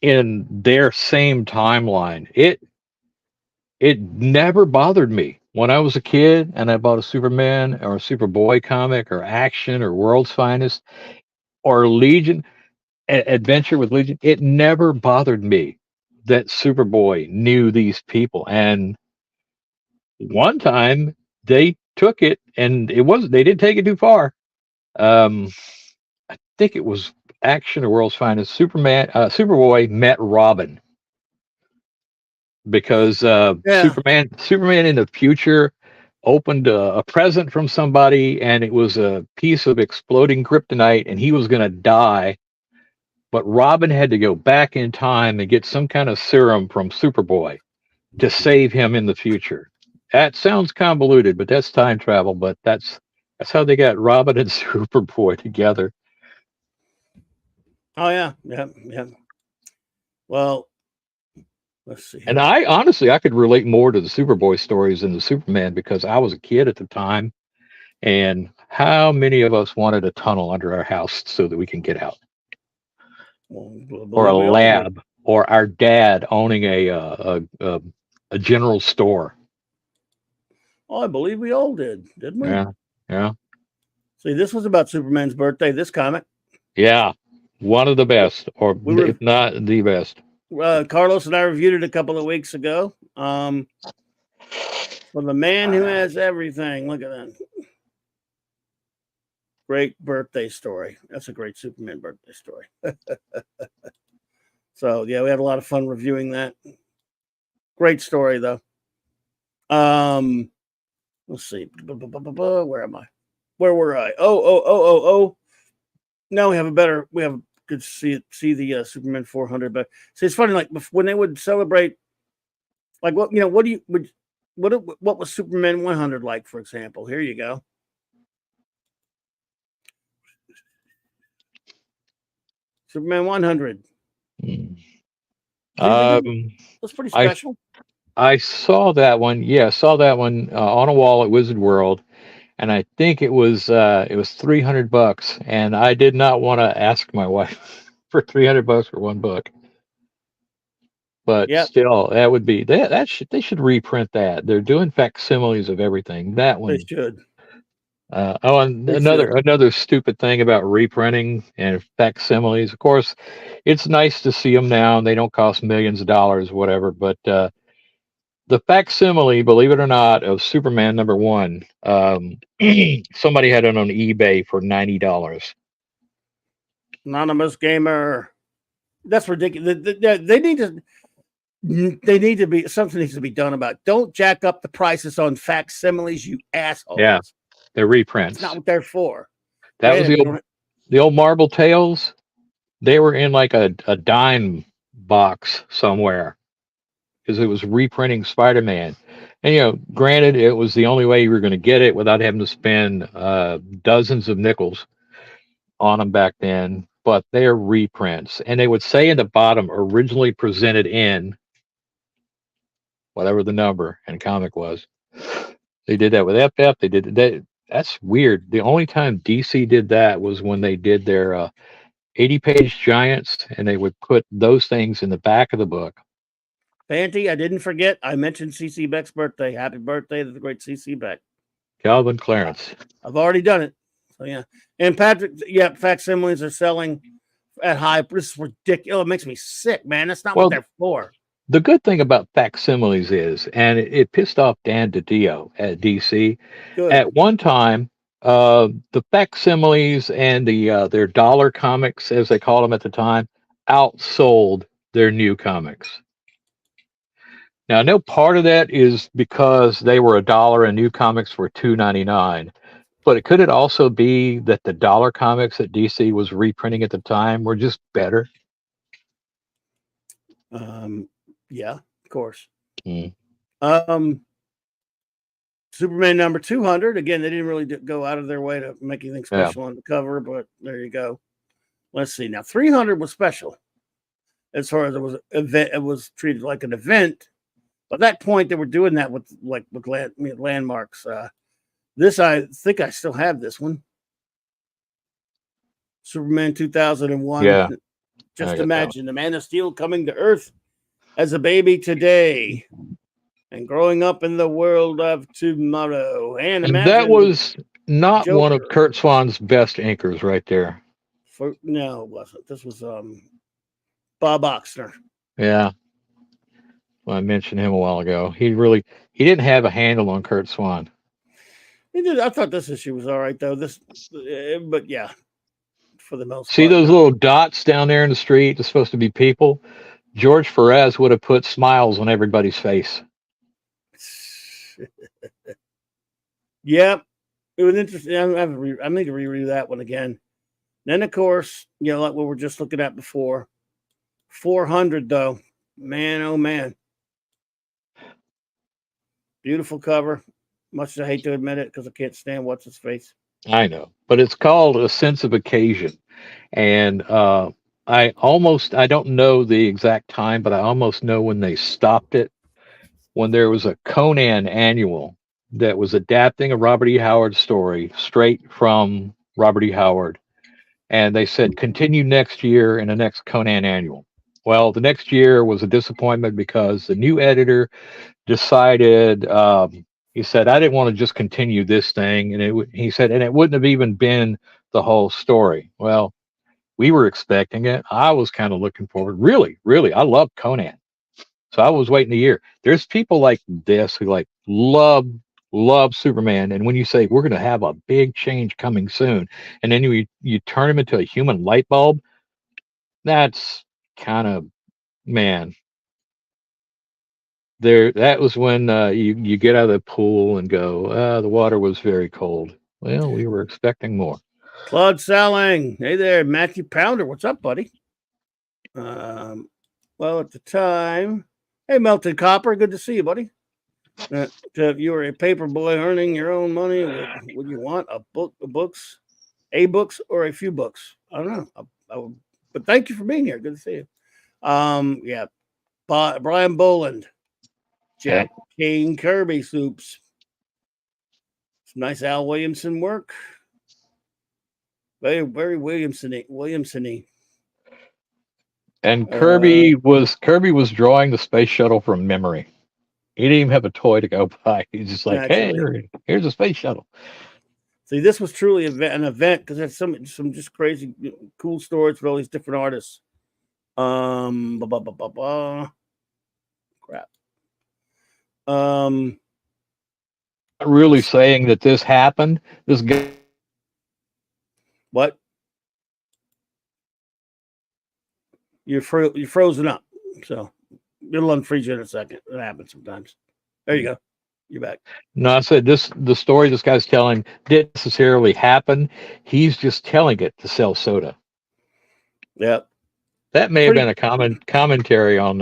Speaker 3: in their same timeline, it never bothered me when I was a kid and I bought a Superman or a Superboy comic or Action or World's Finest or Legion, Adventure with Legion. It never bothered me that Superboy knew these people. And one time they took it, and they didn't take it too far. I think it was Action or World's Finest. Superboy met Robin because Superman in the future opened a present from somebody, and it was a piece of exploding kryptonite, and he was going to die. But Robin had to go back in time and get some kind of serum from Superboy to save him in the future. That sounds convoluted, but that's time travel. But that's how they got Robin and Superboy together.
Speaker 4: Oh yeah. Well, let's see.
Speaker 3: And I could relate more to the Superboy stories than the Superman because I was a kid at the time. And how many of us wanted a tunnel under our house so that we can get out? Or a lab, or our dad owning a general store.
Speaker 4: Oh, I believe we all did, didn't we?
Speaker 3: Yeah.
Speaker 4: See, this was about Superman's birthday, this comic.
Speaker 3: Yeah, one of the best, or if not the best.
Speaker 4: Carlos and I reviewed it a couple of weeks ago. For the man who has everything. Look at that. Great birthday story. That's a great Superman birthday story. So, yeah, we had a lot of fun reviewing that. Great story, though. Let's see. Where am I? Where were I? Oh. Now we have good see the Superman 400. But see, it's funny, like when they would celebrate, like what was Superman 100 like, for example? Here you go. Superman 100. That's pretty special.
Speaker 3: I saw that one. Yeah, I saw that one on a wall at Wizard World, and I think it was $300, and I did not want to ask my wife for $300 for one book. But still, that would be they should reprint that. They're doing facsimiles of everything. That one
Speaker 4: they should.
Speaker 3: And another stupid thing about reprinting and facsimiles. Of course, it's nice to see them now, and they don't cost millions of dollars, whatever. But the facsimile, believe it or not, of Superman #1, somebody had it on eBay for $90.
Speaker 4: Anonymous gamer, that's ridiculous. They need to be something needs to be done about it. Don't jack up the prices on facsimiles, you assholes.
Speaker 3: Yeah. They're reprints.
Speaker 4: That's not what they're for.
Speaker 3: That was the old Marble Tales. They were in like a dime box somewhere because it was reprinting Spider-Man. And, granted, it was the only way you were going to get it without having to spend dozens of nickels on them back then. but they're reprints. And they would say in the bottom, originally presented in whatever the number and comic was. They did that with FF. They did that. That's weird. The only time DC did that was when they did their 80-page giants, and they would put those things in the back of the book.
Speaker 4: Panty, I didn't forget. I mentioned CC Beck's birthday. Happy birthday to the great CC Beck.
Speaker 3: Calvin Clarence.
Speaker 4: I've already done it. So, yeah. And Patrick, yeah, facsimiles are selling at high. This is ridiculous. It makes me sick, man. That's not what they're for.
Speaker 3: The good thing about facsimiles is, and it pissed off Dan DiDio at DC,
Speaker 4: Good.
Speaker 3: at one time, the facsimiles and their dollar comics, as they called them at the time, outsold their new comics. Now, I know part of that is because they were $1 and new comics were $2.99, but could it also be that the dollar comics that DC was reprinting at the time were just better?
Speaker 4: Yeah, of course.
Speaker 3: Mm.
Speaker 4: Superman number 200. Again, they didn't really go out of their way to make anything special on the cover, but there you go. Let's see. Now, 300 was special as far as it was event. It was treated like an event. But at that point, they were doing that with landmarks. This, I think I still have this one. Superman 2001.
Speaker 3: Yeah.
Speaker 4: Just imagine the Man of Steel coming to Earth as a baby today and growing up in the world of tomorrow. And
Speaker 3: that was not
Speaker 4: Joker.
Speaker 3: One of Kurt Swan's best anchors right there.
Speaker 4: No, it wasn't. This was Bob Oxner.
Speaker 3: Yeah. Well, I mentioned him a while ago. He didn't have a handle on Kurt Swan.
Speaker 4: He did. I thought this issue was all right, though. But yeah, for the most
Speaker 3: See
Speaker 4: part.
Speaker 3: those little dots down there in the street? They're supposed to be people. George Perez would have put smiles on everybody's face.
Speaker 4: Yep. It was interesting. I need to reread that one again. Then, of course, like what we were just looking at before. 400, though. Man, oh, man. Beautiful cover. Much as I hate to admit it because I can't stand what's his face.
Speaker 3: I know. But it's called A Sense of Occasion. And I don't know the exact time, but I almost know when they stopped it. When there was a Conan annual that was adapting a Robert E. Howard story straight from Robert E. Howard. And they said, continue next year in the next Conan annual. Well, the next year was a disappointment because the new editor decided, he said, I didn't want to just continue this thing. And he said, and it wouldn't have even been the whole story. Well, we were expecting it. I was kind of looking forward. Really, really, I love Conan. So I was waiting a year. There's people like this who love Superman. And when you say we're going to have a big change coming soon, and then you turn him into a human light bulb, that's kind of, man. That was when you get out of the pool and go, the water was very cold. Well, we were expecting more.
Speaker 4: Claude Salling. Hey there, Matthew Pounder. What's up, buddy? Well, at the time, hey, Melted Copper. Good to see you, buddy. If you were a paper boy earning your own money, would you want a books, or a few books? I don't know. But thank you for being here. Good to see you. Yeah. Brian Boland. Jack Kane Kirby Soups. Some nice Al Williamson work. Very, very Williamson-y.
Speaker 3: And Kirby was drawing the space shuttle from memory. He didn't even have a toy to go by. He's just like, hey, here's a space shuttle.
Speaker 4: See, this was truly an event because there's some just crazy, cool stories with all these different artists. Crap.
Speaker 3: Really saying that this happened. This guy.
Speaker 4: What? You're frozen up, so it'll unfreeze you in a second. It happens sometimes. There you go. You're back.
Speaker 3: No, I said the story this guy's telling didn't necessarily happen. He's just telling it to sell soda.
Speaker 4: Yep.
Speaker 3: That may have been a commentary on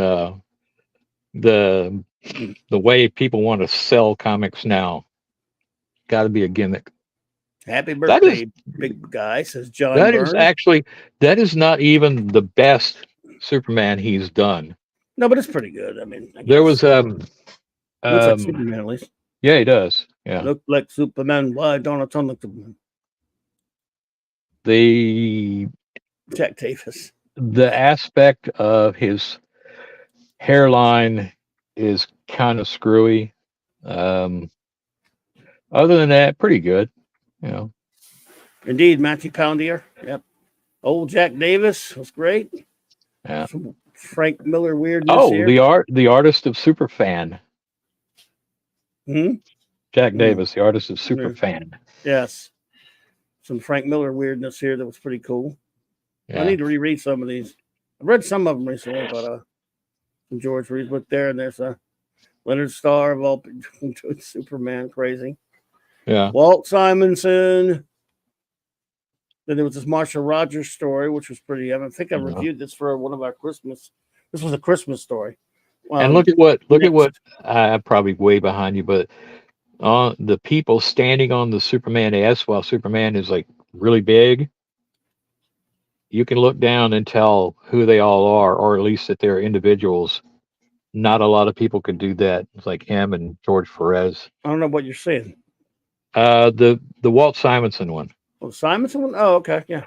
Speaker 3: the way people want to sell comics now. Got to be a gimmick.
Speaker 4: Happy
Speaker 3: That is
Speaker 4: birthday, big guy, says John
Speaker 3: that
Speaker 4: Byrne.
Speaker 3: is actually that is not even the best Superman he's done.
Speaker 4: No, but it's pretty good. I mean, I
Speaker 3: There
Speaker 4: guess.
Speaker 3: was
Speaker 4: Looks like
Speaker 3: um
Speaker 4: Superman at least.
Speaker 3: yeah, he does. Yeah.
Speaker 4: Look like Superman. Why Donald Trump look Superman?
Speaker 3: The
Speaker 4: Jack Davis.
Speaker 3: aspect of his hairline is kind of screwy. Um Other than that, pretty good. You know.
Speaker 4: Indeed, Matthew Poundier. Yep. Old Jack Davis was great.
Speaker 3: Yeah.
Speaker 4: Some Frank Miller weirdness
Speaker 3: Oh,
Speaker 4: here.
Speaker 3: the artist of Superfan.
Speaker 4: Hmm?
Speaker 3: Jack
Speaker 4: Mm.
Speaker 3: Davis, the artist of
Speaker 4: Yeah.
Speaker 3: Superfan.
Speaker 4: Yes. Some Frank Miller weirdness here that was pretty cool.
Speaker 3: Yeah.
Speaker 4: I need to reread some of these. I've read some of them recently, but some George Reed's book there, and there's a Leonard Starr of all doing Superman crazy.
Speaker 3: Yeah.
Speaker 4: Walt Simonson. Then there was this Marshall Rogers story, which was pretty. I think I reviewed this for one of our Christmas. This was a Christmas story.
Speaker 3: And look at what I'm probably way behind you, but the people standing on the Superman S while Superman is like really big. You can look down and tell who they all are, or at least that they're individuals. Not a lot of people could do that. It's like him and George Perez.
Speaker 4: I don't know what you're saying.
Speaker 3: The Walt Simonson one.
Speaker 4: Oh, Simonson one? Oh, okay. Yeah.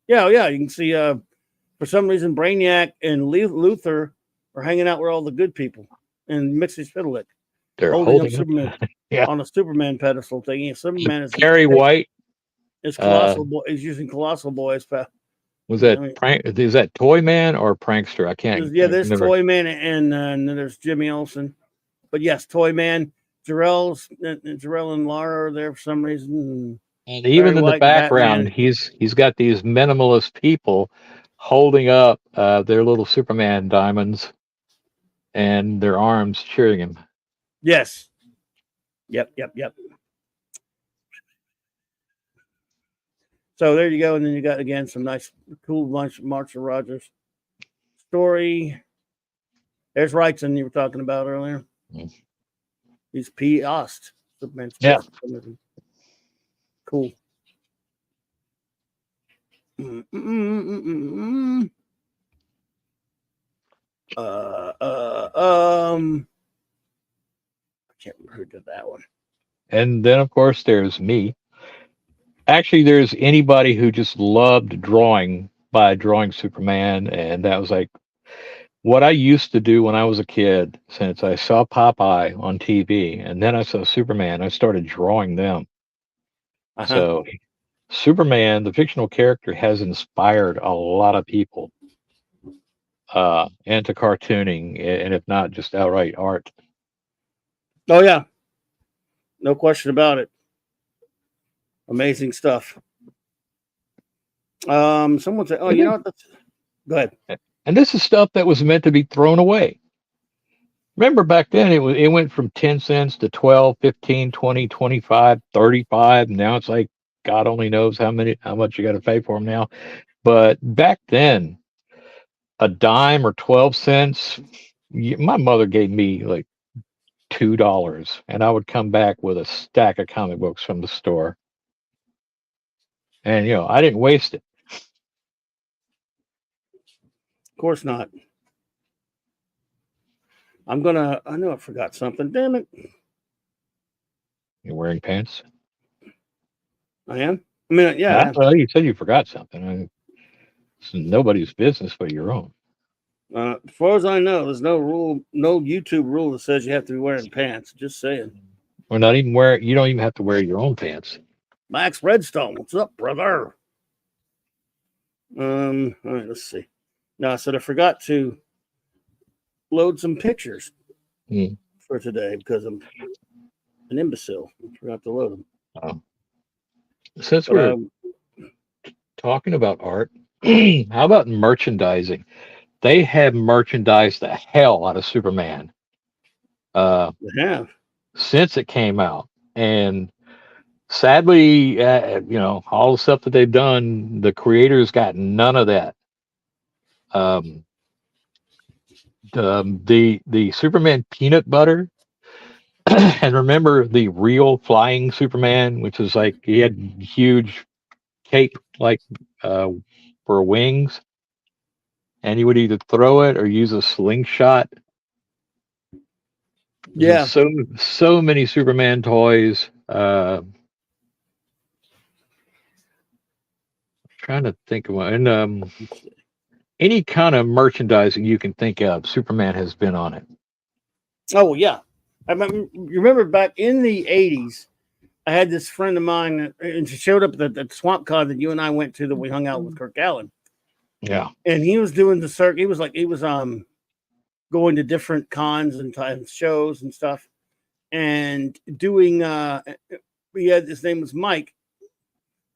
Speaker 4: Yeah, yeah. You can see for some reason Brainiac and Luther are hanging out with all the good people and Mixie Spitalik.
Speaker 3: They're
Speaker 4: holding up
Speaker 3: holding
Speaker 4: Superman
Speaker 3: yeah.
Speaker 4: on a Superman pedestal thing. Superman is
Speaker 3: Perry White.
Speaker 4: Is Colossal Boy is using Colossal Boy's
Speaker 3: was that prank? Is that Toy Man or Prankster? I can't.
Speaker 4: Yeah, there's Toy Man and then there's Jimmy Olsen. But yes, Toy Man, Jarrell and Laura are there for some reason.
Speaker 3: And even in the background, he's got these minimalist people holding up their little Superman diamonds and their arms cheering him.
Speaker 4: Yes. Yep. So there you go. And then you got, again, some nice, cool Marshall Rogers story. There's Wrightson you were talking about earlier.
Speaker 3: Mm.
Speaker 4: He's P. Ost. Superman's
Speaker 3: yeah.
Speaker 4: Cool. I can't remember who did that one.
Speaker 3: And then, of course, there's me. Actually, there's anybody who just loved drawing by drawing Superman, and that was like what I used to do when I was a kid. Since I saw Popeye on TV, and then I saw Superman, I started drawing them. So, Superman, the fictional character, has inspired a lot of people into cartooning, and if not, just outright art.
Speaker 4: Oh yeah, no question about it. Amazing stuff. Someone said, "Oh, you know what? Go ahead."
Speaker 3: And this is stuff that was meant to be thrown away. Remember back then, it went from 10 cents to 12, 15, 20, 25, 35. Now it's like God only knows how much you got to pay for them now. But back then, a dime or 12 cents, my mother gave me like $2, and I would come back with a stack of comic books from the store. And, I didn't waste it.
Speaker 4: Of course not. I know I forgot something. Damn it.
Speaker 3: You're wearing pants?
Speaker 4: I am? I mean, yeah.
Speaker 3: Well, you said you forgot something. It's nobody's business but your own.
Speaker 4: As far as I know, there's no YouTube rule that says you have to be wearing pants. Just saying.
Speaker 3: Or not even you don't even have to wear your own pants.
Speaker 4: Max Redstone, what's up, brother? All right, let's see. No, I said I forgot to load some pictures for today because I'm an imbecile. I forgot to load them.
Speaker 3: Oh. Since we're talking about art, how about merchandising? They have merchandised the hell out of Superman.
Speaker 4: They have.
Speaker 3: Since it came out. And sadly, all the stuff that they've done, the creators got none of that. The Superman peanut butter And remember the real flying Superman, which was like he had huge cape like uh, for wings, and he would either throw it or use a slingshot.
Speaker 4: Yeah.
Speaker 3: There's so many Superman toys. Trying to think of one. And any kind of merchandising you can think of, Superman has been on it.
Speaker 4: Oh yeah. You remember back in the 80s, I had this friend of mine, and she showed up at the Swamp Con that you and I went to, that we hung out with Kirk Allen.
Speaker 3: Yeah.
Speaker 4: And he was doing the circuit. He was going to different cons and shows and stuff, and doing he had, his name was Mike,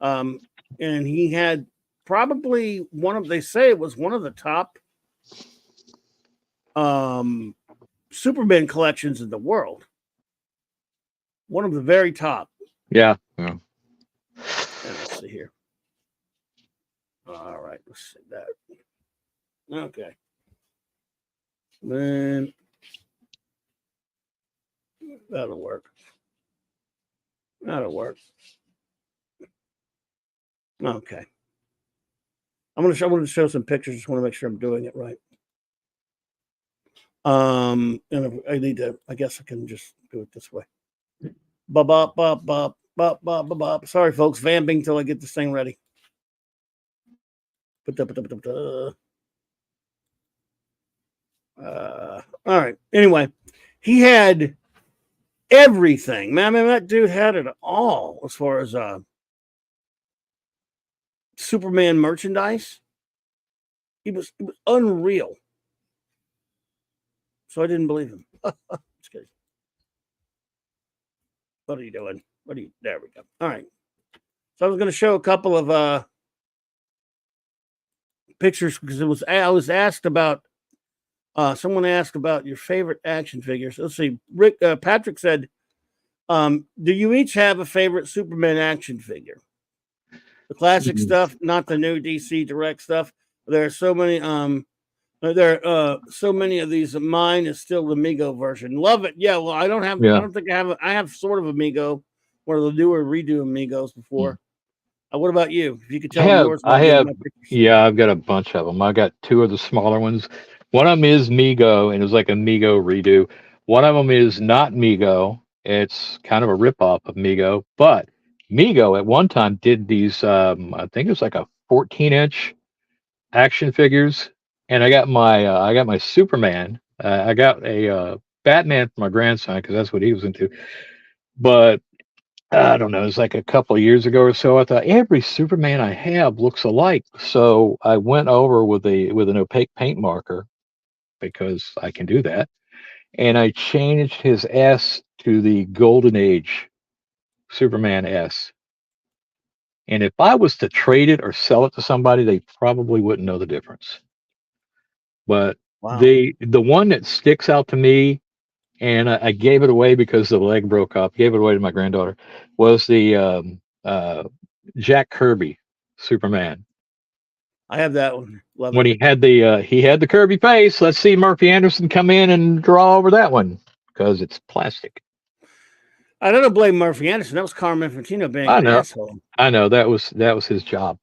Speaker 4: and he had probably they say it was one of the top Superman collections in the world. One of the very top.
Speaker 3: Yeah. Yeah.
Speaker 4: And let's see here. All right, let's see that. Okay. Then that'll work. That'll work. Okay. I want to show some pictures. Just want to make sure I'm doing it right. And I need to. I guess I can just do it this way. Bop bop bop bop bop bop bop bop. Sorry, folks. Vamping till I get this thing ready. All right. Anyway, he had everything, man. I mean, that dude had it all as far as Superman merchandise. It was unreal. So I didn't believe him. Just kidding. What are you doing? There we go. All right. So I was going to show a couple of pictures because I was asked about. Someone asked about your favorite action figures. Let's see. Patrick said, "Do you each have a favorite Superman action figure? The classic stuff, not the new DC Direct stuff. There are so many. So many of these. Mine is still the Mego version. Love it. Yeah. Well, I don't have.
Speaker 3: Yeah.
Speaker 4: I don't think I have. I have sort of a Mego, one of the newer redo Migos before. What about you? If you could tell me yours.
Speaker 3: I've got a bunch of them. I got two of the smaller ones. One of them is Mego, and it was like a Mego redo. One of them is not Mego. It's kind of a ripoff of Mego, but Mego at one time did these. I think it was like a 14-inch action figures, and I got my Superman. I got a Batman for my grandson because that's what he was into. But I don't know, it was like a couple of years ago or so. I thought every Superman I have looks alike. So I went over with an opaque paint marker because I can do that. And I changed his S to the Golden Age Superman S. And if I was to trade it or sell it to somebody, they probably wouldn't know the difference. But
Speaker 4: Wow.
Speaker 3: the one that sticks out to me, and I gave it away because the leg broke up. Gave it away to my granddaughter. Was the Jack Kirby Superman?
Speaker 4: I have that one. Love
Speaker 3: when
Speaker 4: it.
Speaker 3: he had the Kirby face. Let's see Murphy Anderson come in and draw over that one because it's plastic.
Speaker 4: I don't blame Murphy Anderson. That was Carmen Infantino being an asshole.
Speaker 3: I know that was his job.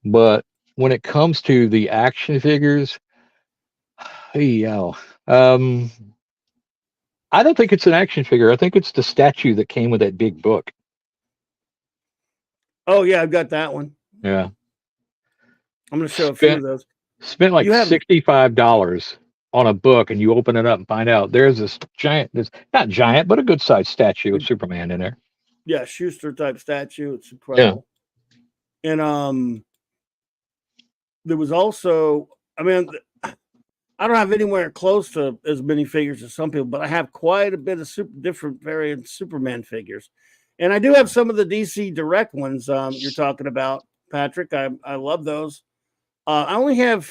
Speaker 3: But when it comes to the action figures, I don't think it's an action figure. I think it's the statue that came with that big book.
Speaker 4: Oh yeah, I've got that one.
Speaker 3: Yeah.
Speaker 4: I'm going to show a few of those.
Speaker 3: Spent like $65 on a book, and you open it up and find out there's this not giant, but a good sized statue of Superman in there.
Speaker 4: Yeah, Schuster type statue. It's incredible. Yeah. And there was also, I mean, I don't have anywhere close to as many figures as some people, but I have quite a bit of different variant Superman figures. And I do have some of the DC Direct ones you're talking about, Patrick. I love those. I only have,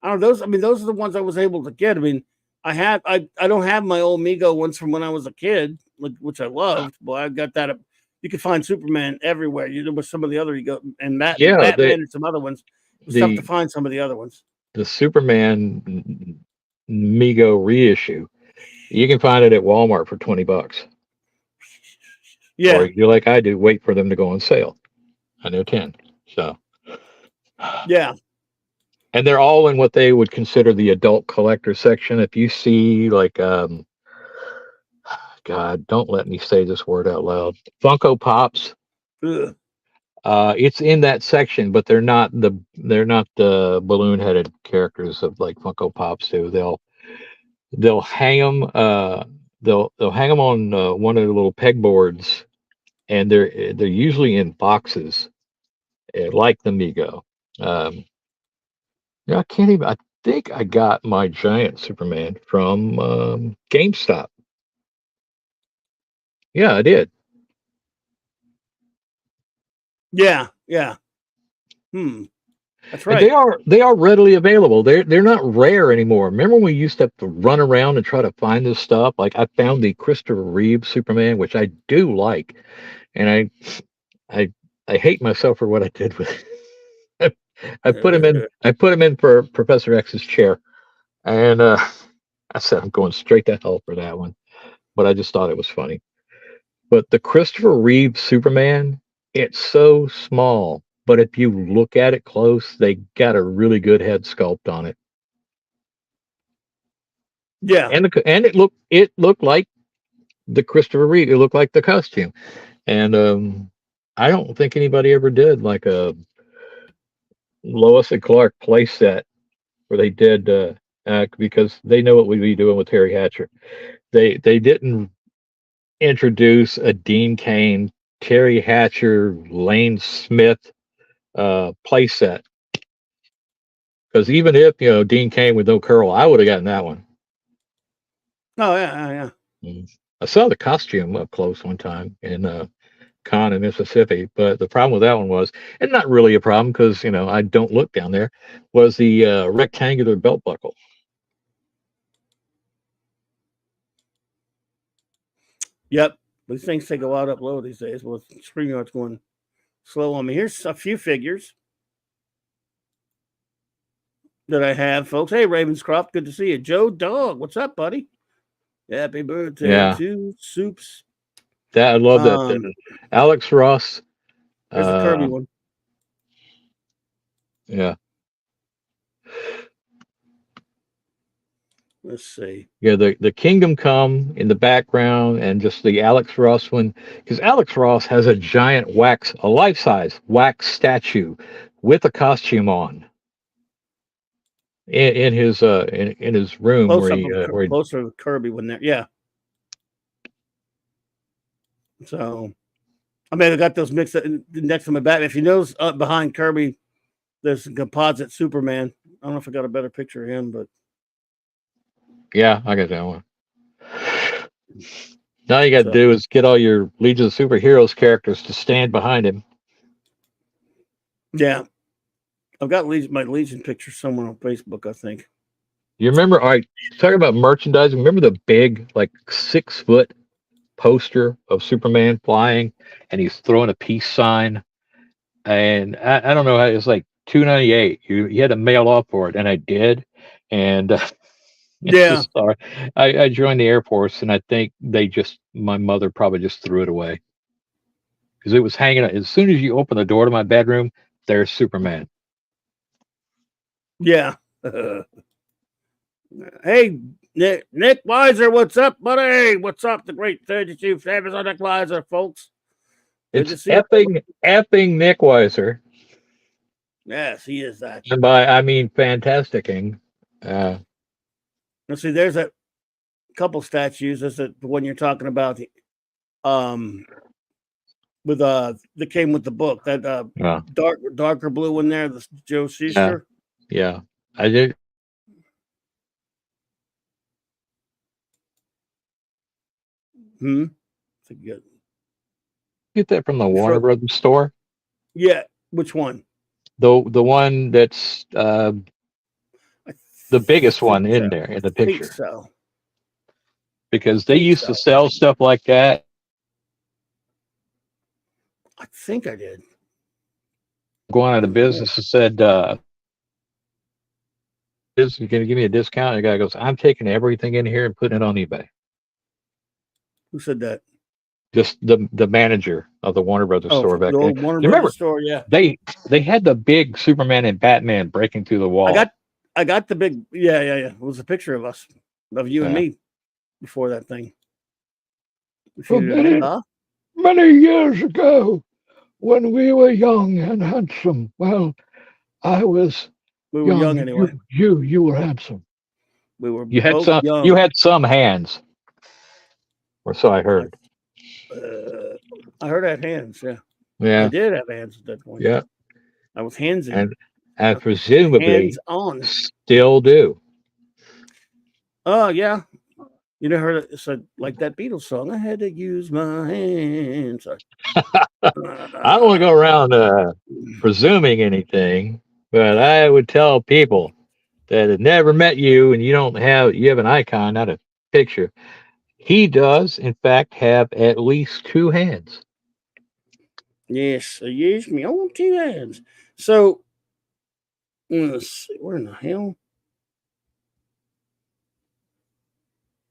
Speaker 4: I don't know, those. I mean, those are the ones I was able to get. I mean, I don't have my old Mego ones from when I was a kid, which I loved. Boy, I got that. You can find Superman everywhere. There was some of the other and Batman and some other ones. It was tough to find some of the other ones.
Speaker 3: The Superman Mego reissue You can find it at Walmart for $20.
Speaker 4: Yeah.
Speaker 3: Or you like I do, wait for them to go on sale. And they're 10. So
Speaker 4: Yeah.
Speaker 3: and they're all in what they would consider the adult collector section. If you see like God, don't let me say this word out loud. Funko Pops.
Speaker 4: Ugh.
Speaker 3: It's in that section, but they're not the balloon headed characters of like Funko Pops do. They'll hang them they'll hang them on one of the little pegboards, and they're usually in boxes like the Mego. Um, yeah, I can't even. I think I got my giant Superman from GameStop. Yeah, I did.
Speaker 4: Yeah. Yeah. That's
Speaker 3: And
Speaker 4: right.
Speaker 3: they are readily available. They're not rare anymore. Remember when we used to have to run around and try to find this stuff? Like I found the Christopher Reeve Superman, which I do like, and I I hate myself for what I did with it. I put him in. I put him in for Professor X's chair, and I said I'm going straight to hell for that one. But I just thought it was funny. But the Christopher Reeve Superman, it's so small. But if you look at it close, they got a really good head sculpt on it,
Speaker 4: Yeah.
Speaker 3: and it looked like the Christopher Reeve. It looked like the costume, and I don't think anybody ever did like a Lois and Clark play set where they did because they know what we'd be doing with Terry Hatcher. They didn't introduce a Dean Cain, Terry Hatcher, Lane Smith play set. Because even if Dean Cain with no curl, I would have gotten that one.
Speaker 4: Oh yeah. Yeah.
Speaker 3: I saw the costume up close one time in Con in Mississippi, but the problem with that one was, and not really a problem because I don't look down there, was the rectangular belt buckle.
Speaker 4: Yep. These things take a lot to upload these days. Well, StreamYard's going slow on me. Here's a few figures that I have, folks. Hey, Ravenscroft, good to see you. Joe Dog, what's up, buddy? Happy birthday
Speaker 3: Yeah.
Speaker 4: to Soups.
Speaker 3: I love that. Alex Ross.
Speaker 4: There's a Kirby one.
Speaker 3: Yeah.
Speaker 4: Let's see.
Speaker 3: Yeah, the Kingdom Come in the background, and just the Alex Ross one, because Alex Ross has a giant a life-size wax statue with a costume on in his in his room
Speaker 4: Closer to Kirby one there. Yeah. So, I mean, I got those mixed up next to my back. If you notice up behind Kirby, there's a composite Superman. I don't know if I got a better picture of him, but
Speaker 3: yeah, I got that one. Now you got to do is get all your Legion of Superheroes characters to stand behind him.
Speaker 4: Yeah, I've got my Legion picture somewhere on Facebook, I think.
Speaker 3: You remember? All right, talking about merchandising. Remember the big, like 6-foot poster of Superman flying, and he's throwing a peace sign, and I don't know, it was like $2.98. You had to mail off for it, and I did, and
Speaker 4: yeah,
Speaker 3: sorry, I joined the Air Force, and I think my mother probably just threw it away because it was hanging out. As soon as you open the door to my bedroom, there's Superman.
Speaker 4: Yeah. Hey, Nick Weiser, what's up, buddy? What's up, the great 32 Fabulous on Nick Weiser, folks?
Speaker 3: It's effing Nick Weiser.
Speaker 4: Yes, he is that.
Speaker 3: And by I mean fantasticing.
Speaker 4: Let's see, there's a couple statues. There's the one you're talking about, with that came with the book. That darker blue one there, the Joe Shuster.
Speaker 3: Yeah, I did. Get that from the Warner Brothers store?
Speaker 4: Yeah, which one?
Speaker 3: The one that's the biggest one in there in the picture.
Speaker 4: So.
Speaker 3: Because they used to sell stuff like that.
Speaker 4: I think I did.
Speaker 3: Going out of business and said, "Is you going to give me a discount?" And the guy goes, "I'm taking everything in here and putting it on eBay."
Speaker 4: Who said that?
Speaker 3: Just the manager of the Warner Brothers
Speaker 4: Oh,
Speaker 3: store
Speaker 4: the
Speaker 3: back then.
Speaker 4: old Warner
Speaker 3: You remember
Speaker 4: Brothers store. Yeah,
Speaker 3: they had the big Superman and Batman breaking through the wall.
Speaker 4: I got the big. Yeah. It was a picture of us, of you and
Speaker 3: Yeah.
Speaker 4: me, before that thing.
Speaker 3: Well, many years ago, when we were young and handsome, well, I was
Speaker 4: We were young
Speaker 3: young.
Speaker 4: anyway.
Speaker 3: You were handsome.
Speaker 4: We were both young.
Speaker 3: You had some hands, or so I heard.
Speaker 4: I heard I had hands. Yeah, I
Speaker 3: Yeah,
Speaker 4: did have hands at that point.
Speaker 3: yeah,
Speaker 4: I was handsy.
Speaker 3: and presumably
Speaker 4: Hands on.
Speaker 3: still do.
Speaker 4: Oh yeah. You never heard it said like that Beatles song. I had to use my hands. Sorry.
Speaker 3: I don't want to go around presuming anything, but I would tell people that had never met you and you have an icon, not a picture. He does, in fact, have at least two hands.
Speaker 4: Yes, I used me own two hands. So let's see, where in the hell?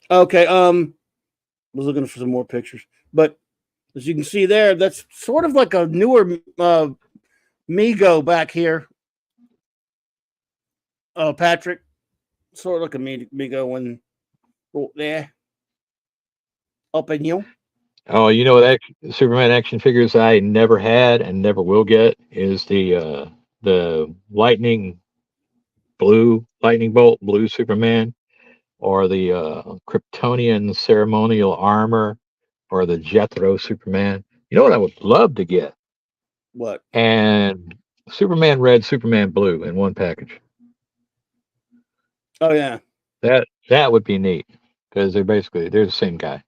Speaker 4: Okay, was looking for some more pictures, but as you can see there, that's sort of like a newer Mego back here. Patrick, sort of like a Mego when there up in you.
Speaker 3: Oh, you know what Superman action figures I never had and never will get is the lightning bolt blue Superman, or the Kryptonian ceremonial armor, or the Jethro Superman. You know what I would love to get?
Speaker 4: What?
Speaker 3: And Superman red, Superman blue in one package.
Speaker 4: Oh yeah.
Speaker 3: That would be neat because they're the same guy.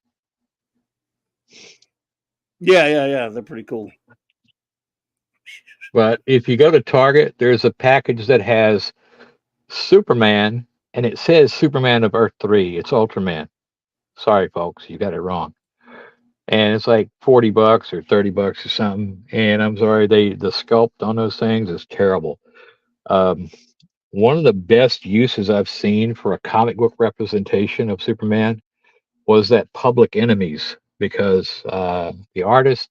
Speaker 4: Yeah. They're pretty cool.
Speaker 3: But if you go to Target, there's a package that has Superman, and it says Superman of Earth 3. It's Ultraman. Sorry, folks, you got it wrong. And it's like $40 or $30 or something. And I'm sorry, the sculpt on those things is terrible. One of the best uses I've seen for a comic book representation of Superman was that Public Enemies, because the artist,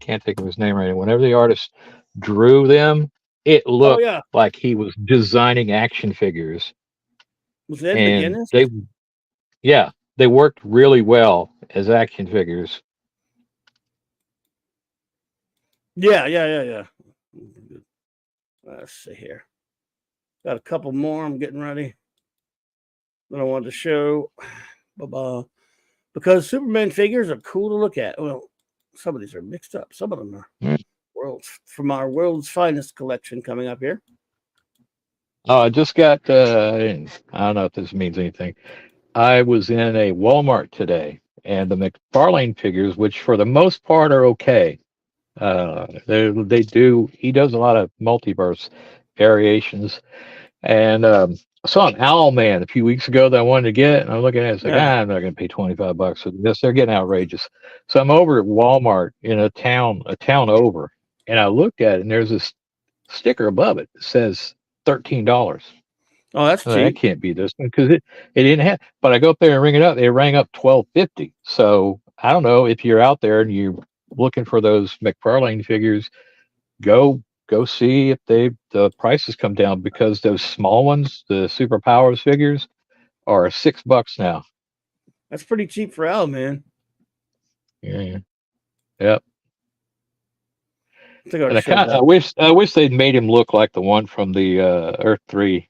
Speaker 3: can't think of his name right now. Whenever the artist drew them, it looked like he was designing action figures.
Speaker 4: Was that
Speaker 3: And
Speaker 4: McGinnis?
Speaker 3: they worked really well as action figures.
Speaker 4: Yeah. Let's see here. Got a couple more. I'm getting ready that I wanted to show. Because Superman figures are cool to look at. Well, some of these are mixed up. Some of them are from our world's finest collection coming up here.
Speaker 3: Oh, I just got, I don't know if this means anything. I was in a Walmart today, and the McFarlane figures, which for the most part are okay. He does a lot of multiverse variations. And I saw an Owlman a few weeks ago that I wanted to get, and I'm looking at it, it's like, I'm not going to pay $25 for this. They're getting outrageous. So I'm over at Walmart in a town over, and I looked at it, and there's this sticker above it that says $13.
Speaker 4: Oh, that's cheap.
Speaker 3: That can't be this one because it didn't have. But I go up there and ring it up. They rang up $12.50. So I don't know if you're out there and you're looking for those McFarlane figures, go see if the prices come down, because those small ones, the Superpowers figures, are $6 now.
Speaker 4: That's pretty cheap for Al, man.
Speaker 3: Yeah. Yep.
Speaker 4: I
Speaker 3: wish they'd made him look like the one from the Earth 3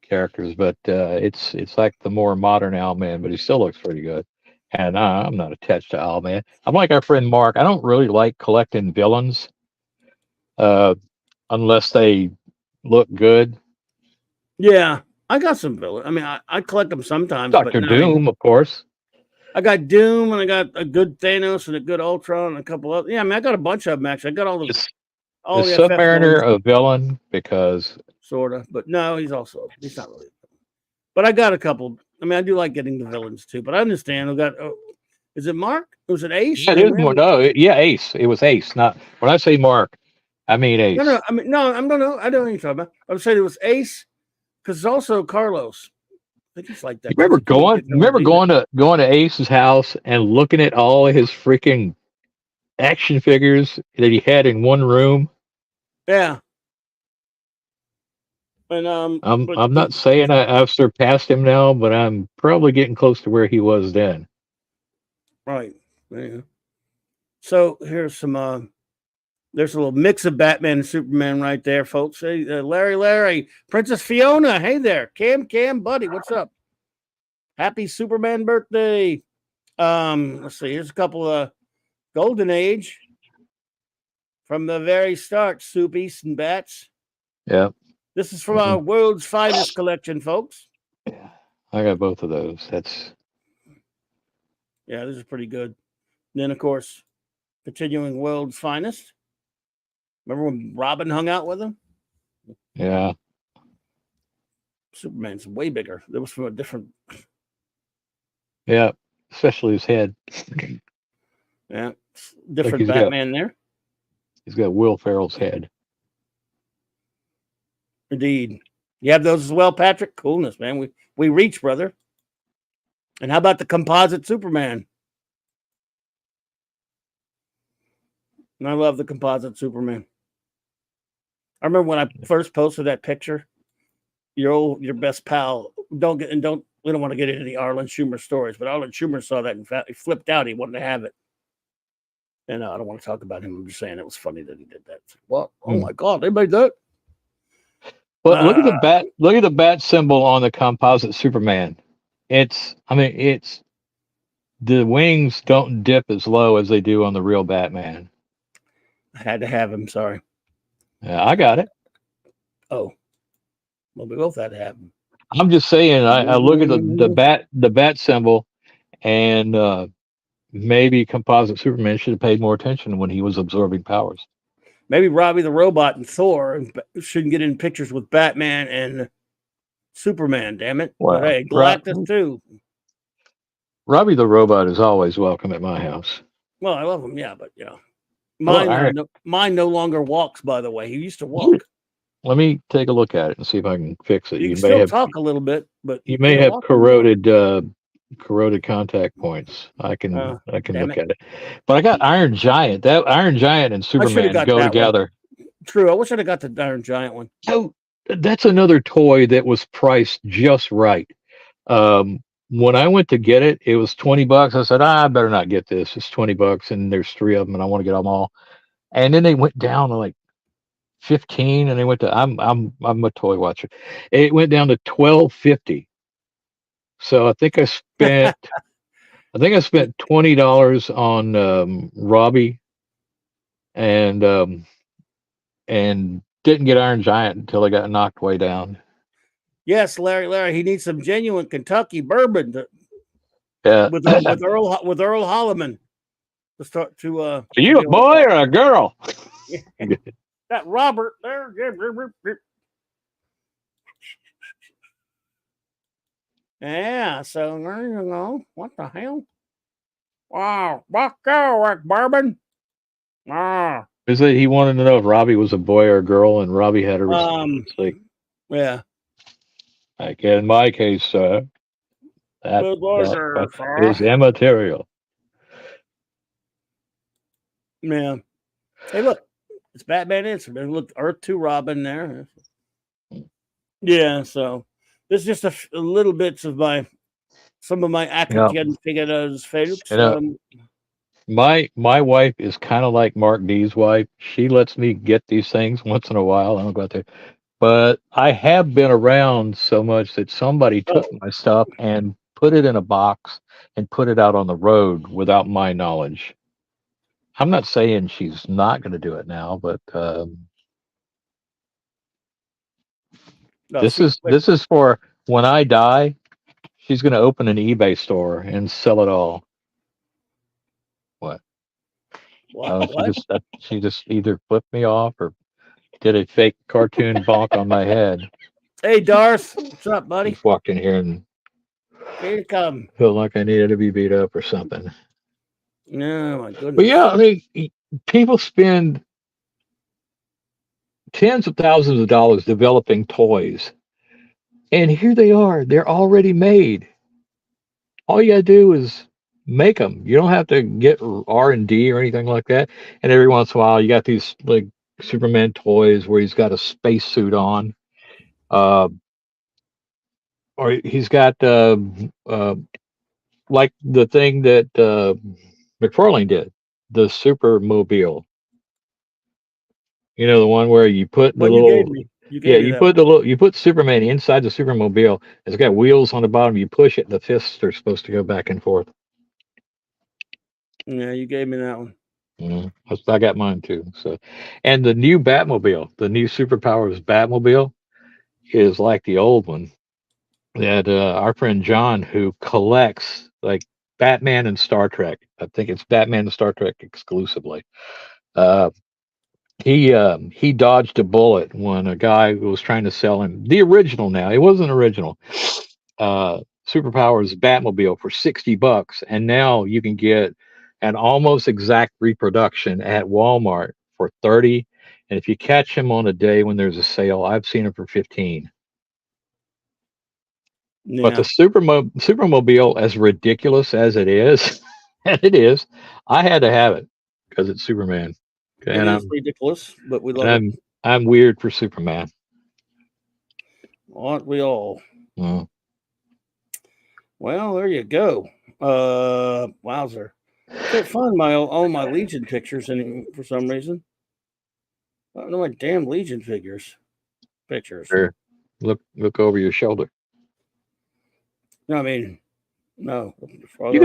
Speaker 3: characters, but it's like the more modern Owlman, but he still looks pretty good. And I'm not attached to Owlman. I'm like our friend Mark. I don't really like collecting villains unless they look good.
Speaker 4: Yeah, I got some villains. I mean, I collect them sometimes.
Speaker 3: Dr. Doom, of course.
Speaker 4: I got Doom, and I got a good Thanos, and a good Ultron, and a couple of. Yeah, I mean, I got a bunch of them actually. I got all the.
Speaker 3: Is Submariner a villain? Because
Speaker 4: sort of, but no, he's not really. But I got a couple. I mean, I do like getting the villains too. But I understand. I got. Is it Mark? Was it Ace?
Speaker 3: Yeah, it is more. No, Ace. It was Ace. Not when I say Mark, I mean Ace.
Speaker 4: No. I don't know what you're talking about. I would say it was Ace, because it's also Carlos. think he's like
Speaker 3: You
Speaker 4: that. 'Cause he can't get no
Speaker 3: remember
Speaker 4: demon.
Speaker 3: going to Ace's house and looking at all his freaking action figures that he had in one room?
Speaker 4: Yeah. And but
Speaker 3: I'm not saying I've surpassed him now, but I'm probably getting close to where he was then.
Speaker 4: right. Yeah. So here's some there's a little mix of Batman and Superman right there, folks. Hey, Larry, Princess Fiona. Hey there, Cam, buddy, what's up? Happy Superman birthday. Let's see. Here's a couple of Golden Age from the very start. Soupies and Bats.
Speaker 3: Yeah.
Speaker 4: This is from our world's finest collection, folks.
Speaker 3: Yeah. I got both of those. That's
Speaker 4: Yeah, this is pretty good. Then, of course, continuing world's finest. Remember when Robin hung out with him?
Speaker 3: yeah.
Speaker 4: Superman's way bigger. That was from a different.
Speaker 3: Yeah. Especially his head.
Speaker 4: Yeah, different
Speaker 3: he's got-
Speaker 4: Batman there.
Speaker 3: He's got Will Ferrell's head.
Speaker 4: Indeed. You have those as well, Patrick? Coolness, man. We reach, brother. And how about the composite Superman? And I love the composite Superman. I remember when I first posted that picture. Your best pal. We don't want to get into the Arlen Schumer stories, but Arlen Schumer saw that and he flipped out. He wanted to have it. And I don't want to talk about him. I'm just saying it was funny that he did that. Well, oh my God, they made that.
Speaker 3: But look at the bat symbol on the composite Superman. It's the wings don't dip as low as they do on the real Batman.
Speaker 4: I had to have him. Sorry.
Speaker 3: Yeah, I got it.
Speaker 4: Oh, well, we both had to have him.
Speaker 3: I'm just saying. I look at the bat symbol, and maybe composite Superman should have paid more attention when he was absorbing powers.
Speaker 4: Maybe Robbie the Robot and Thor shouldn't get in pictures with Batman and Superman. Damn it!
Speaker 3: Well,
Speaker 4: but hey, Galactus too.
Speaker 3: Robbie the Robot is always welcome at my house.
Speaker 4: Well, I love him. Yeah, but mine no longer walks. By the way, he used to walk.
Speaker 3: Let me take a look at it and see if I can fix it.
Speaker 4: You can still talk a little bit, but
Speaker 3: you may have corroded contact points. I can look at it. But I got Iron Giant. That Iron Giant and Superman go together.
Speaker 4: True. I wish I'd have got the Iron Giant one.
Speaker 3: Oh, that's another toy that was priced just right. When I went to get it, it was $20. I said, I better not get this. It's $20, and there's 3 of them, and I want to get them all. And then they went down to like 15, and they went to I'm a toy watcher. It went down to $12.50. So I think I spent $20 on Robbie, and didn't get Iron Giant until I got knocked way down.
Speaker 4: Yes, Larry, he needs some genuine Kentucky bourbon with Earl Holliman to start to.
Speaker 3: Are you a boy or a girl?
Speaker 4: That Robert there. Yeah, so there you go. What the hell? Wow, Buck bourbon. Ah.
Speaker 3: Is that he wanted to know if Robbie was a boy or a girl, and Robbie had a response.
Speaker 4: Yeah.
Speaker 3: Like in my case, that is immaterial.
Speaker 4: Yeah. Hey, look, it's Batman and Superman. Look, Earth 2 Robin there. Yeah, so this is just a little bits of some of my acting figures, folks.
Speaker 3: My wife is kind of like Mark D's wife. She lets me get these things once in a while. I don't go out there. But I have been around so much that somebody took my stuff and put it in a box and put it out on the road without my knowledge. I'm not saying she's not going to do it now, but this is for when I die. She's going to open an eBay store and sell it all. What? She just either flipped me off or did a fake cartoon bonk on my head.
Speaker 4: Hey, Darth. What's up, buddy?
Speaker 3: Just walked in here and
Speaker 4: here you come.
Speaker 3: Felt like I needed to be beat up or something.
Speaker 4: No, my goodness.
Speaker 3: But yeah, I mean, people spend tens of thousands of dollars developing toys And here they are. They're already made. All you gotta do is make them. You don't have to get R&D or anything like that. And every once in a while, you got these like Superman toys where he's got a spacesuit on, uh, or he's got like the thing that McFarlane did, the Supermobile. You know, the one where you put the
Speaker 4: Well, you gave
Speaker 3: little,
Speaker 4: me. You
Speaker 3: yeah,
Speaker 4: gave me
Speaker 3: you
Speaker 4: that
Speaker 3: put
Speaker 4: one.
Speaker 3: the little, you put Superman inside the Supermobile. It's got wheels on the bottom. You push it, the fists are supposed to go back and forth.
Speaker 4: Yeah, you gave me that one.
Speaker 3: I got mine too. So, and the new Batmobile, the new Superpowers Batmobile, is like the old one that our friend John, who collects like Batman and Star Trek. I think it's Batman and Star Trek exclusively. Uh, he dodged a bullet when a guy was trying to sell him the original. Now it wasn't original. Superpowers Batmobile for $60, and now you can get an almost exact reproduction at Walmart for 30. And if you catch him on a day when there's a sale, I've seen him for 15. But the
Speaker 4: Yeah,
Speaker 3: Supermobile, as ridiculous as it is, and it is, I had to have it because it's Superman,
Speaker 4: it
Speaker 3: and
Speaker 4: is ridiculous, but we
Speaker 3: and
Speaker 4: love it.
Speaker 3: I'm weird for Superman.
Speaker 4: Aren't we all?
Speaker 3: Mm.
Speaker 4: Well, there you go. Wowzer. Can't find all my Legion pictures for some reason. I don't know my damn Legion pictures.
Speaker 3: Here, look over your shoulder.
Speaker 4: No, I mean, no. Farther off.
Speaker 3: You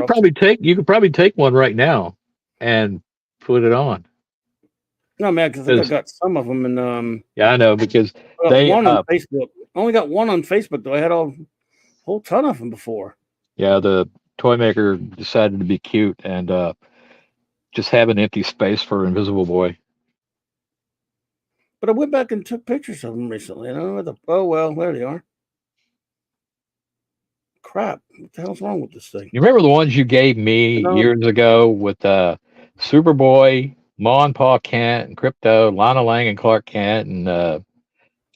Speaker 3: could probably take one right now and put it on.
Speaker 4: No, man, because I think I got some of them, and
Speaker 3: Yeah, I know because
Speaker 4: I got
Speaker 3: they
Speaker 4: one on Facebook. I only got one on Facebook though. I had a whole ton of them before.
Speaker 3: yeah, the toy maker decided to be cute and just have an empty space for Invisible Boy.
Speaker 4: But I went back and took pictures of them recently. And I don't know oh well, there they are. Crap! What the hell's wrong with this thing?
Speaker 3: You remember the ones you gave me years ago with Superboy, Ma and Pa Kent, and Crypto, Lana Lang and Clark Kent, and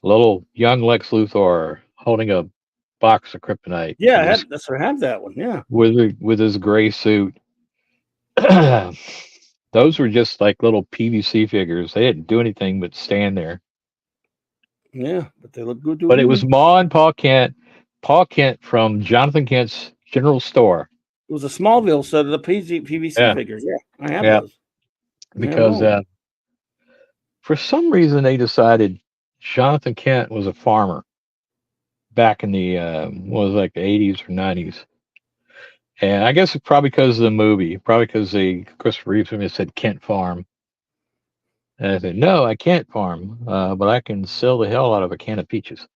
Speaker 3: little young Lex Luthor holding a box of kryptonite.
Speaker 4: Yeah, I have that one. Yeah,
Speaker 3: with his gray suit. Those were just like little PVC figures. They didn't do anything but stand there.
Speaker 4: yeah, but they look good.
Speaker 3: But it was Ma and Pa Kent from Jonathan Kent's General Store.
Speaker 4: It was a Smallville set of the PVC figures. Yeah, I have those.
Speaker 3: Because for some reason they decided Jonathan Kent was a farmer back in the was like the 80s or 90s. And I guess it's probably because of the movie, probably because the Christopher Reeves movie said Kent Farm. And I said, no, I can't farm, but I can sell the hell out of a can of peaches.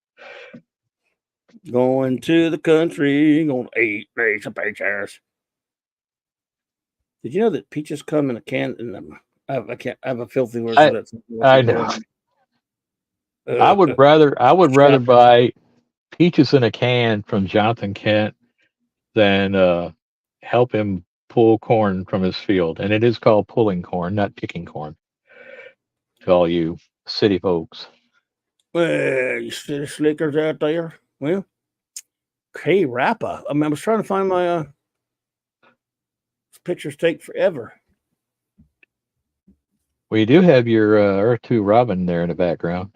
Speaker 4: Going to the country, going to eat some peaches. Did you know that peaches come in a can? I have a filthy version of that.
Speaker 3: I know. I would rather buy peaches in a can from Jonathan Kent than help him pull corn from his field. And it is called pulling corn, not picking corn. To all you city folks.
Speaker 4: Well, you city slickers out there. Well, hey, Rappa. I mean, I was trying to find my pictures take forever.
Speaker 3: Well, you do have your Earth 2 Robin there in the background.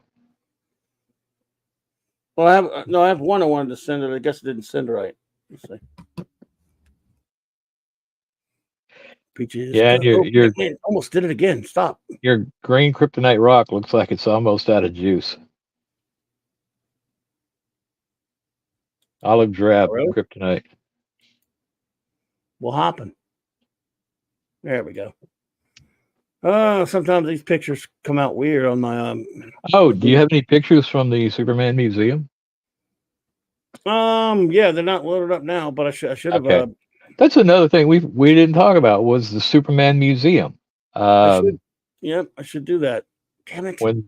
Speaker 4: Well, I have one I wanted to send it. I guess it didn't send right. Let's see. Peaches.
Speaker 3: Yeah, and you're
Speaker 4: almost did it again. Stop.
Speaker 3: Your green kryptonite rock looks like it's almost out of juice. Olive drab kryptonite.
Speaker 4: What happened? There we go. Sometimes these pictures come out weird on my
Speaker 3: Oh, do you have any pictures from the Superman Museum?
Speaker 4: Yeah, they're not loaded up now, but I should have.
Speaker 3: Okay. That's another thing we didn't talk about was the Superman Museum.
Speaker 4: I should do that. Damn it.
Speaker 3: When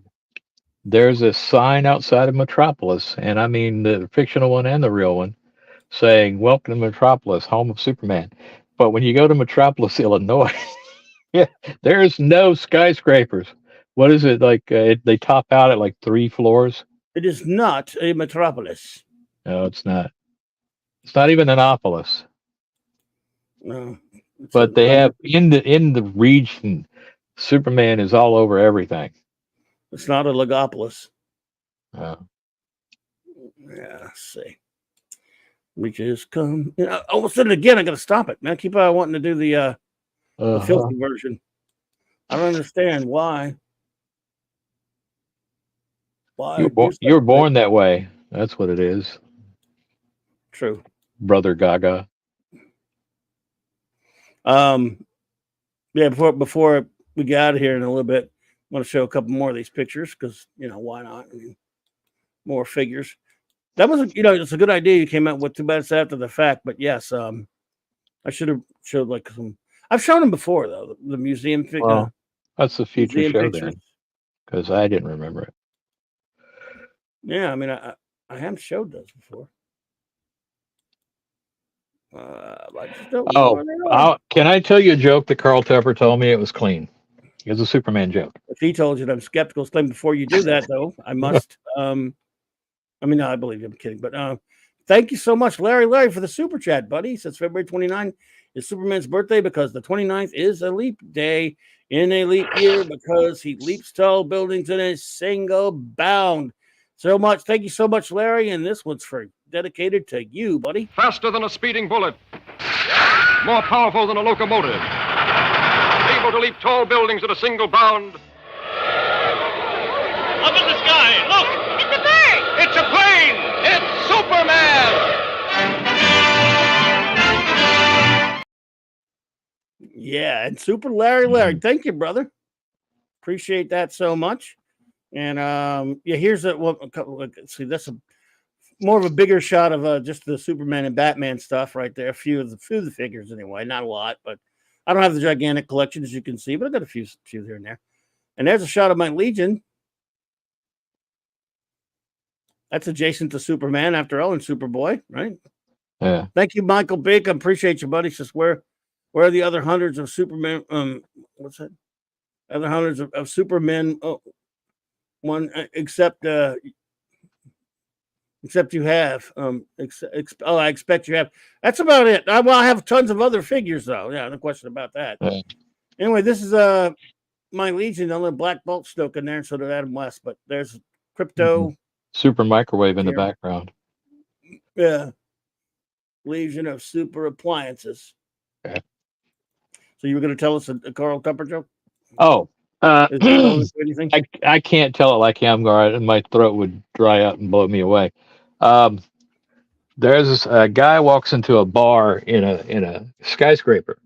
Speaker 3: there's a sign outside of Metropolis, and I mean the fictional one and the real one, saying "Welcome to Metropolis, home of Superman." But when you go to Metropolis, Illinois, yeah, there's no skyscrapers. What is it like? They top out at like 3 floors.
Speaker 4: It is not a metropolis.
Speaker 3: No, it's not. It's not even Annapolis.
Speaker 4: No,
Speaker 3: But they have in the region, Superman is all over everything.
Speaker 4: it's not a Legopolis.
Speaker 3: Uh,
Speaker 4: Yeah, let's see. We just come. All of a sudden, again, I got to stop it, man. I keep wanting to do the filthy version. I don't understand why. Why
Speaker 3: you were born that way. That's what it is,
Speaker 4: True.
Speaker 3: Brother Gaga.
Speaker 4: Yeah. Before we get out of here in a little bit, I want to show a couple more of these pictures because why not? I mean, more figures. That was it's a good idea you came out with. Too bad it's after the fact, but yes, I should have showed like some. I've shown them before though. The museum figure.
Speaker 3: Well, that's the future
Speaker 4: museum
Speaker 3: show
Speaker 4: pictures.
Speaker 3: then, because I didn't remember it.
Speaker 4: Yeah, I mean, I haven't showed those before. I just don't know where they are.
Speaker 3: Can I tell you a joke that Carl Tepper told me? It was clean. It was a Superman joke.
Speaker 4: If he told you that I'm skeptical, explain before you do that, though. I must. I mean, no, I believe you. I'm kidding. But thank you so much, Larry, for the super chat, buddy. Since February 29 is Superman's birthday because the 29th is a leap day in a leap year because he leaps tall buildings in a single bound. Thank you so much, Larry. And this one's dedicated to you, buddy.
Speaker 1: Faster than a speeding bullet. More powerful than a locomotive. Able to leap tall buildings at a single bound.
Speaker 2: Up in the sky, look!
Speaker 5: It's a bird!
Speaker 2: It's a plane! It's Superman!
Speaker 4: Yeah, and Super Larry. Thank you, brother. Appreciate that so much. And here's let's see, that's more of a bigger shot of just the Superman and Batman stuff right there. A few of the figures anyway, not a lot, but I don't have the gigantic collection as you can see, but I've got a few here and there. And there's a shot of my Legion. That's adjacent to Superman after all, and Superboy, right?
Speaker 3: Yeah.
Speaker 4: Thank you, Michael Big. I appreciate you, buddy. Says where are the other hundreds of Superman? What's that? Other hundreds of Supermen. Oh, one except you have. I expect you have. That's about it. I have tons of other figures though. Yeah, no question about that.
Speaker 3: Yeah.
Speaker 4: Anyway, this is my Legion. A little Black Bolt Stoke in there, so did Adam West. But there's Crypto.
Speaker 3: Mm-hmm. Super microwave in the background.
Speaker 4: Yeah. Legion of super appliances.
Speaker 3: Okay.
Speaker 4: So you were going to tell us a Carl Tupper joke?
Speaker 3: Oh,
Speaker 4: anything?
Speaker 3: I can't tell it like him, and my throat would dry out and blow me away. There's a guy walks into a bar in a skyscraper,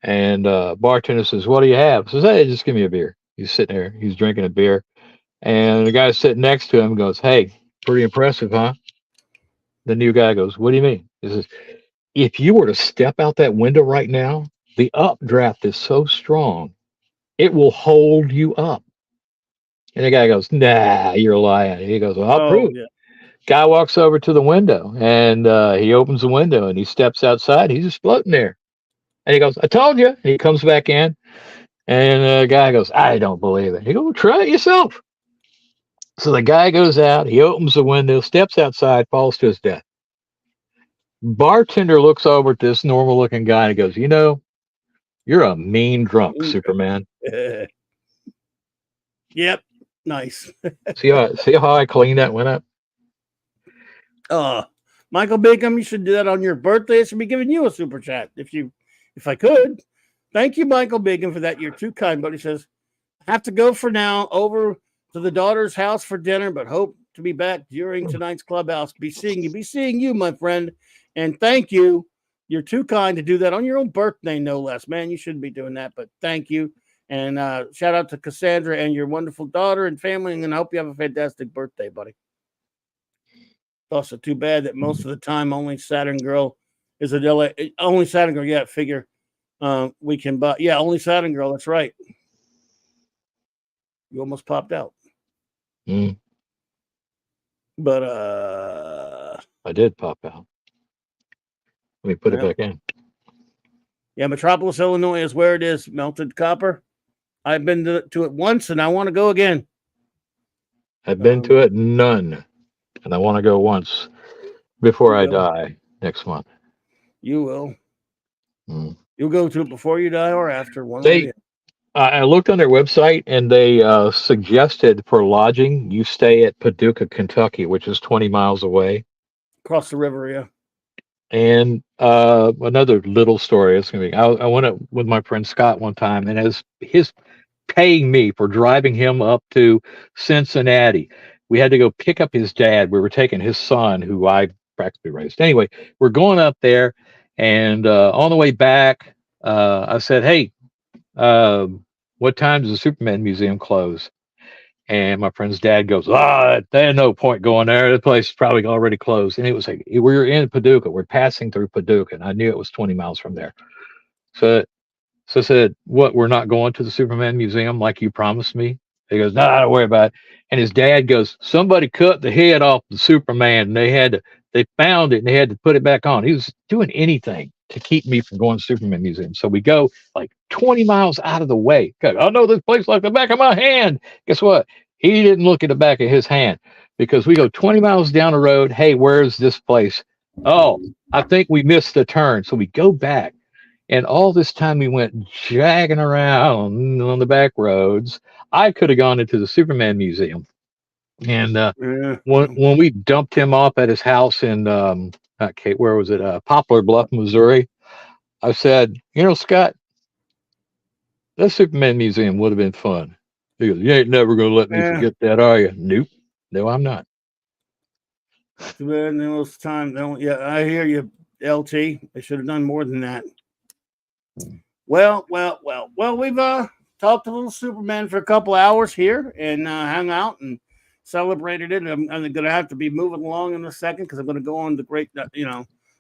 Speaker 3: and bartender says, "What do you have?" Says, "Hey, just give me a beer." He's sitting there, he's drinking a beer, and the guy sitting next to him goes, "Hey, pretty impressive, huh?" The new guy goes, "What do you mean?" He says, "If you were to step out that window right now, the updraft is so strong, it will hold you up." And the guy goes, "Nah, you're lying." He goes, "Well, I'll prove it."
Speaker 4: Yeah.
Speaker 3: Guy walks over to the window, and he opens the window, and he steps outside. He's just floating there. And he goes, "I told you." And he comes back in, and the guy goes, "I don't believe it." He goes, "Well, try it yourself." So the guy goes out, he opens the window, steps outside, falls to his death. Bartender looks over at this normal looking guy and goes, "You're a mean drunk, Superman."
Speaker 4: Yep. Nice.
Speaker 3: see how I cleaned that one up?
Speaker 4: Michael Bacon, you should do that on your birthday. I should be giving you a super chat if I could. Thank you, Michael Bacon, for that. You're too kind, but he says, "I have to go for now. Over to the daughter's house for dinner, but hope to be back during tonight's clubhouse. Be seeing you, my friend. And thank you. You're too kind to do that on your own birthday, no less. Man, you shouldn't be doing that, but thank you. And shout out to Cassandra and your wonderful daughter and family. And I hope you have a fantastic birthday, buddy." Also, too bad that most of the time only Saturn Girl is a delay. Only Saturn Girl, yeah, figure we can buy. Yeah, only Saturn Girl. That's right. You almost popped out. But
Speaker 3: I did pop out. Let me put it back in.
Speaker 4: Yeah, Metropolis, Illinois is where it is. Melted copper. I've been to it once, and I want to go again.
Speaker 3: I've been to it none, and I want to go once. before
Speaker 4: You
Speaker 3: I
Speaker 4: will.
Speaker 3: die next month.
Speaker 4: You will.
Speaker 3: Mm.
Speaker 4: You'll go to it before you die or after, one way or the
Speaker 3: They, I looked on their website and they suggested for lodging you stay at Paducah, Kentucky, which is 20 miles away.
Speaker 4: across the river. Yeah.
Speaker 3: And another little story is going to be I went up with my friend Scott one time, and as his paying me for driving him up to Cincinnati, we had to go pick up his dad. We were taking his son, who I practically raised. Anyway, we're going up there, and on the way back, I said, "Hey, uh, what time does the Superman Museum close?" And my friend's dad goes, there's no point going there. The place is probably already closed. And it was like, we were in Paducah. We're passing through Paducah. And I knew it was 20 miles from there. So, so I said, what, we're not going to the Superman Museum like you promised me? He goes, no, don't worry about it. And his dad goes, somebody cut the head off the Superman and they found it and they had to put it back on. He was doing anything to keep me from going to Superman Museum. So we go like 20 miles out of the way. I know this place like the back of my hand. Guess what? He didn't look at the back of his hand because we go 20 miles down the road. Hey, where's this place? Oh, I think we missed the turn. So we go back. And all this time we went jagging around on the back roads. I could have gone into the Superman Museum. And
Speaker 4: Yeah.
Speaker 3: when we dumped him off at his house in not Kate, where was it? Poplar Bluff, Missouri. I said, Scott, that Superman Museum would have been fun. He goes, you ain't never gonna let me
Speaker 4: Yeah.
Speaker 3: forget that, are you? Nope. No, I'm not.
Speaker 4: Too bad in those times. Yeah, I hear you, LT. They should have done more than that. Well. We've talked a little Superman for a couple hours here and hung out and celebrated it. I'm going to have to be moving along in a second because I'm going to go on the great,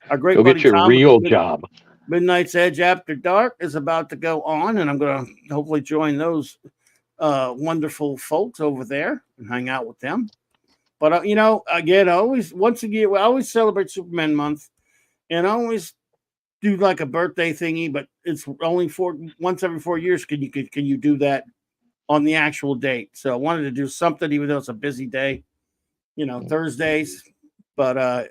Speaker 4: our great
Speaker 3: Go
Speaker 4: buddy
Speaker 3: get your
Speaker 4: Tom.
Speaker 3: real job.
Speaker 4: Midnight's Edge After Dark is about to go on, and I'm going to hopefully join those wonderful folks over there and hang out with them. But again, once a year, I always celebrate Superman month, and I always do like a birthday thingy, but it's only once every 4 years. Can you do that on the actual date? So I wanted to do something, even though it's a busy day, Thursdays. But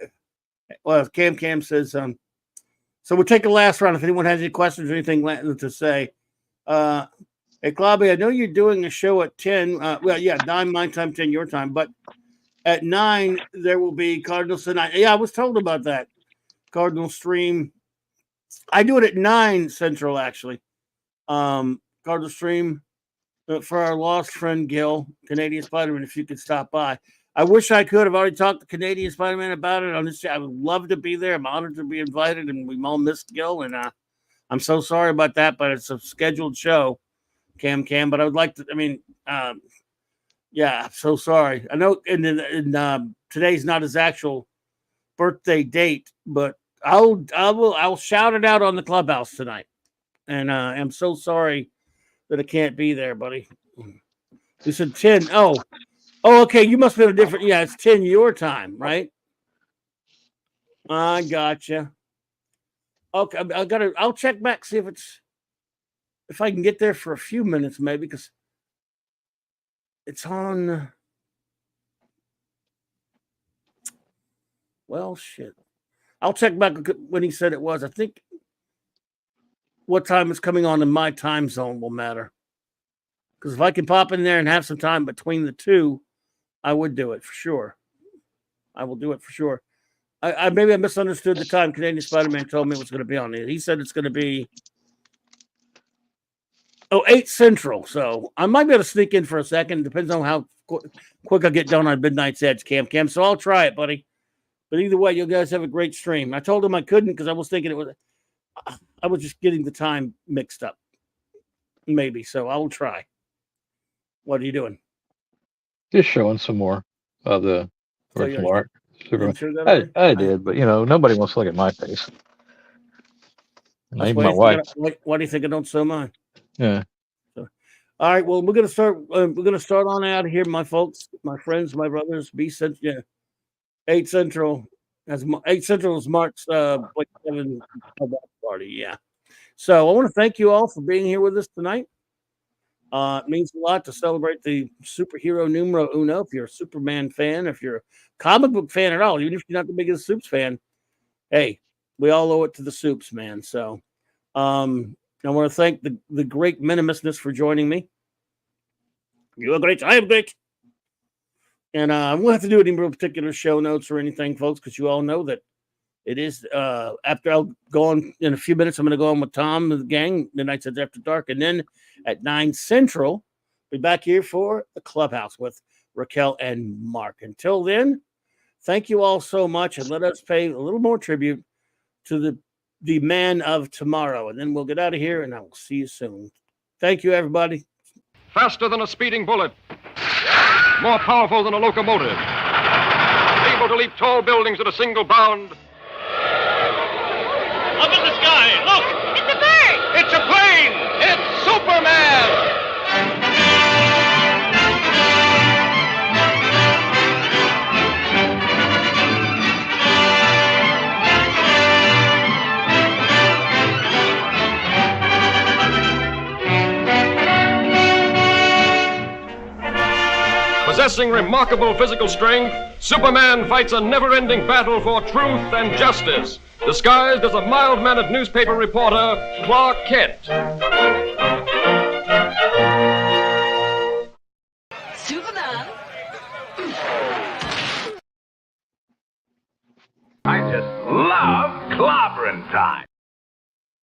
Speaker 4: well, Cam says, so we'll take a last round if anyone has any questions or anything to say. Hey, Clobby, I know you're doing a show at 10. 9 my time, 10 your time, but at 9 there will be Cardinal tonight. Yeah, I was told about that. Cardinal stream. I do it at 9 Central, actually. Cardinal stream for our lost friend Gil, Canadian Spider-Man, if you could stop by. I wish I could. I've already talked to Canadian Spider-Man about it on this. I would love to be there. I'm honored to be invited, and we've all missed Gil, and I'm so sorry about that, but it's a scheduled show, Cam. But I would like to. I mean, yeah, I'm so sorry. I know, and today's not his actual birthday date, but I'll shout it out on the clubhouse tonight. And I'm so sorry that I can't be there, buddy. You said 10. Oh, okay. You must be a different. Yeah, it's 10 your time, right? I gotcha. Okay, I'll check back, see if I can get there for a few minutes, maybe, because it's on. Well, shit. I'll check back when he said it was. I think what time is coming on in my time zone will matter. Because if I can pop in there and have some time between the two, I would do it for sure. I will do it for sure. I maybe I misunderstood the time Canadian Spider-Man told me it was going to be on it. He said it's going to be 8 Central. So I might be able to sneak in for a second. Depends on how quick I get done on Midnight's Edge, Cam. So I'll try it, buddy. But either way, you guys have a great stream. I told him I couldn't because I was thinking I was just getting the time mixed up. Maybe. So I will try. What are you doing?
Speaker 3: Just showing some more of the original art. Superman. I did, but nobody wants to look at my face. Not even my wife.
Speaker 4: Why do you think I don't sew mine?
Speaker 3: Yeah.
Speaker 4: So, all right. Well, we're gonna start. We're gonna start on out of here, my folks, my friends, my brothers. Be Central. Yeah. 8 Central. As 8 Central is March 7 party. Yeah. So I want to thank you all for being here with us tonight. It means a lot to celebrate the superhero numero uno. If you're a Superman fan, if you're a comic book fan at all, even if you're not the biggest Supes fan, hey, we all owe it to the Supes, man. So I want to thank the great Minimusness for joining me. You are great. I am great. And we'll have to do any real particular show notes or anything, folks, because you all know that it is after I'll go on in a few minutes. I'm going to go on with Tom and the gang, the Nights After Dark. And then at 9 Central, be back here for the Clubhouse with Raquel and Mark. Until then, thank you all so much. And let us pay a little more tribute to the man of tomorrow. And then we'll get out of here, and I will see you soon. Thank you, everybody.
Speaker 1: Faster than a speeding bullet. More powerful than a locomotive. Able to leap tall buildings at a single bound.
Speaker 2: Up in the sky, look!
Speaker 5: It's a bird!
Speaker 2: It's a plane! It's Superman!
Speaker 1: Possessing remarkable physical strength, Superman fights a never-ending battle for truth and justice, disguised as a mild-mannered newspaper reporter, Clark Kent.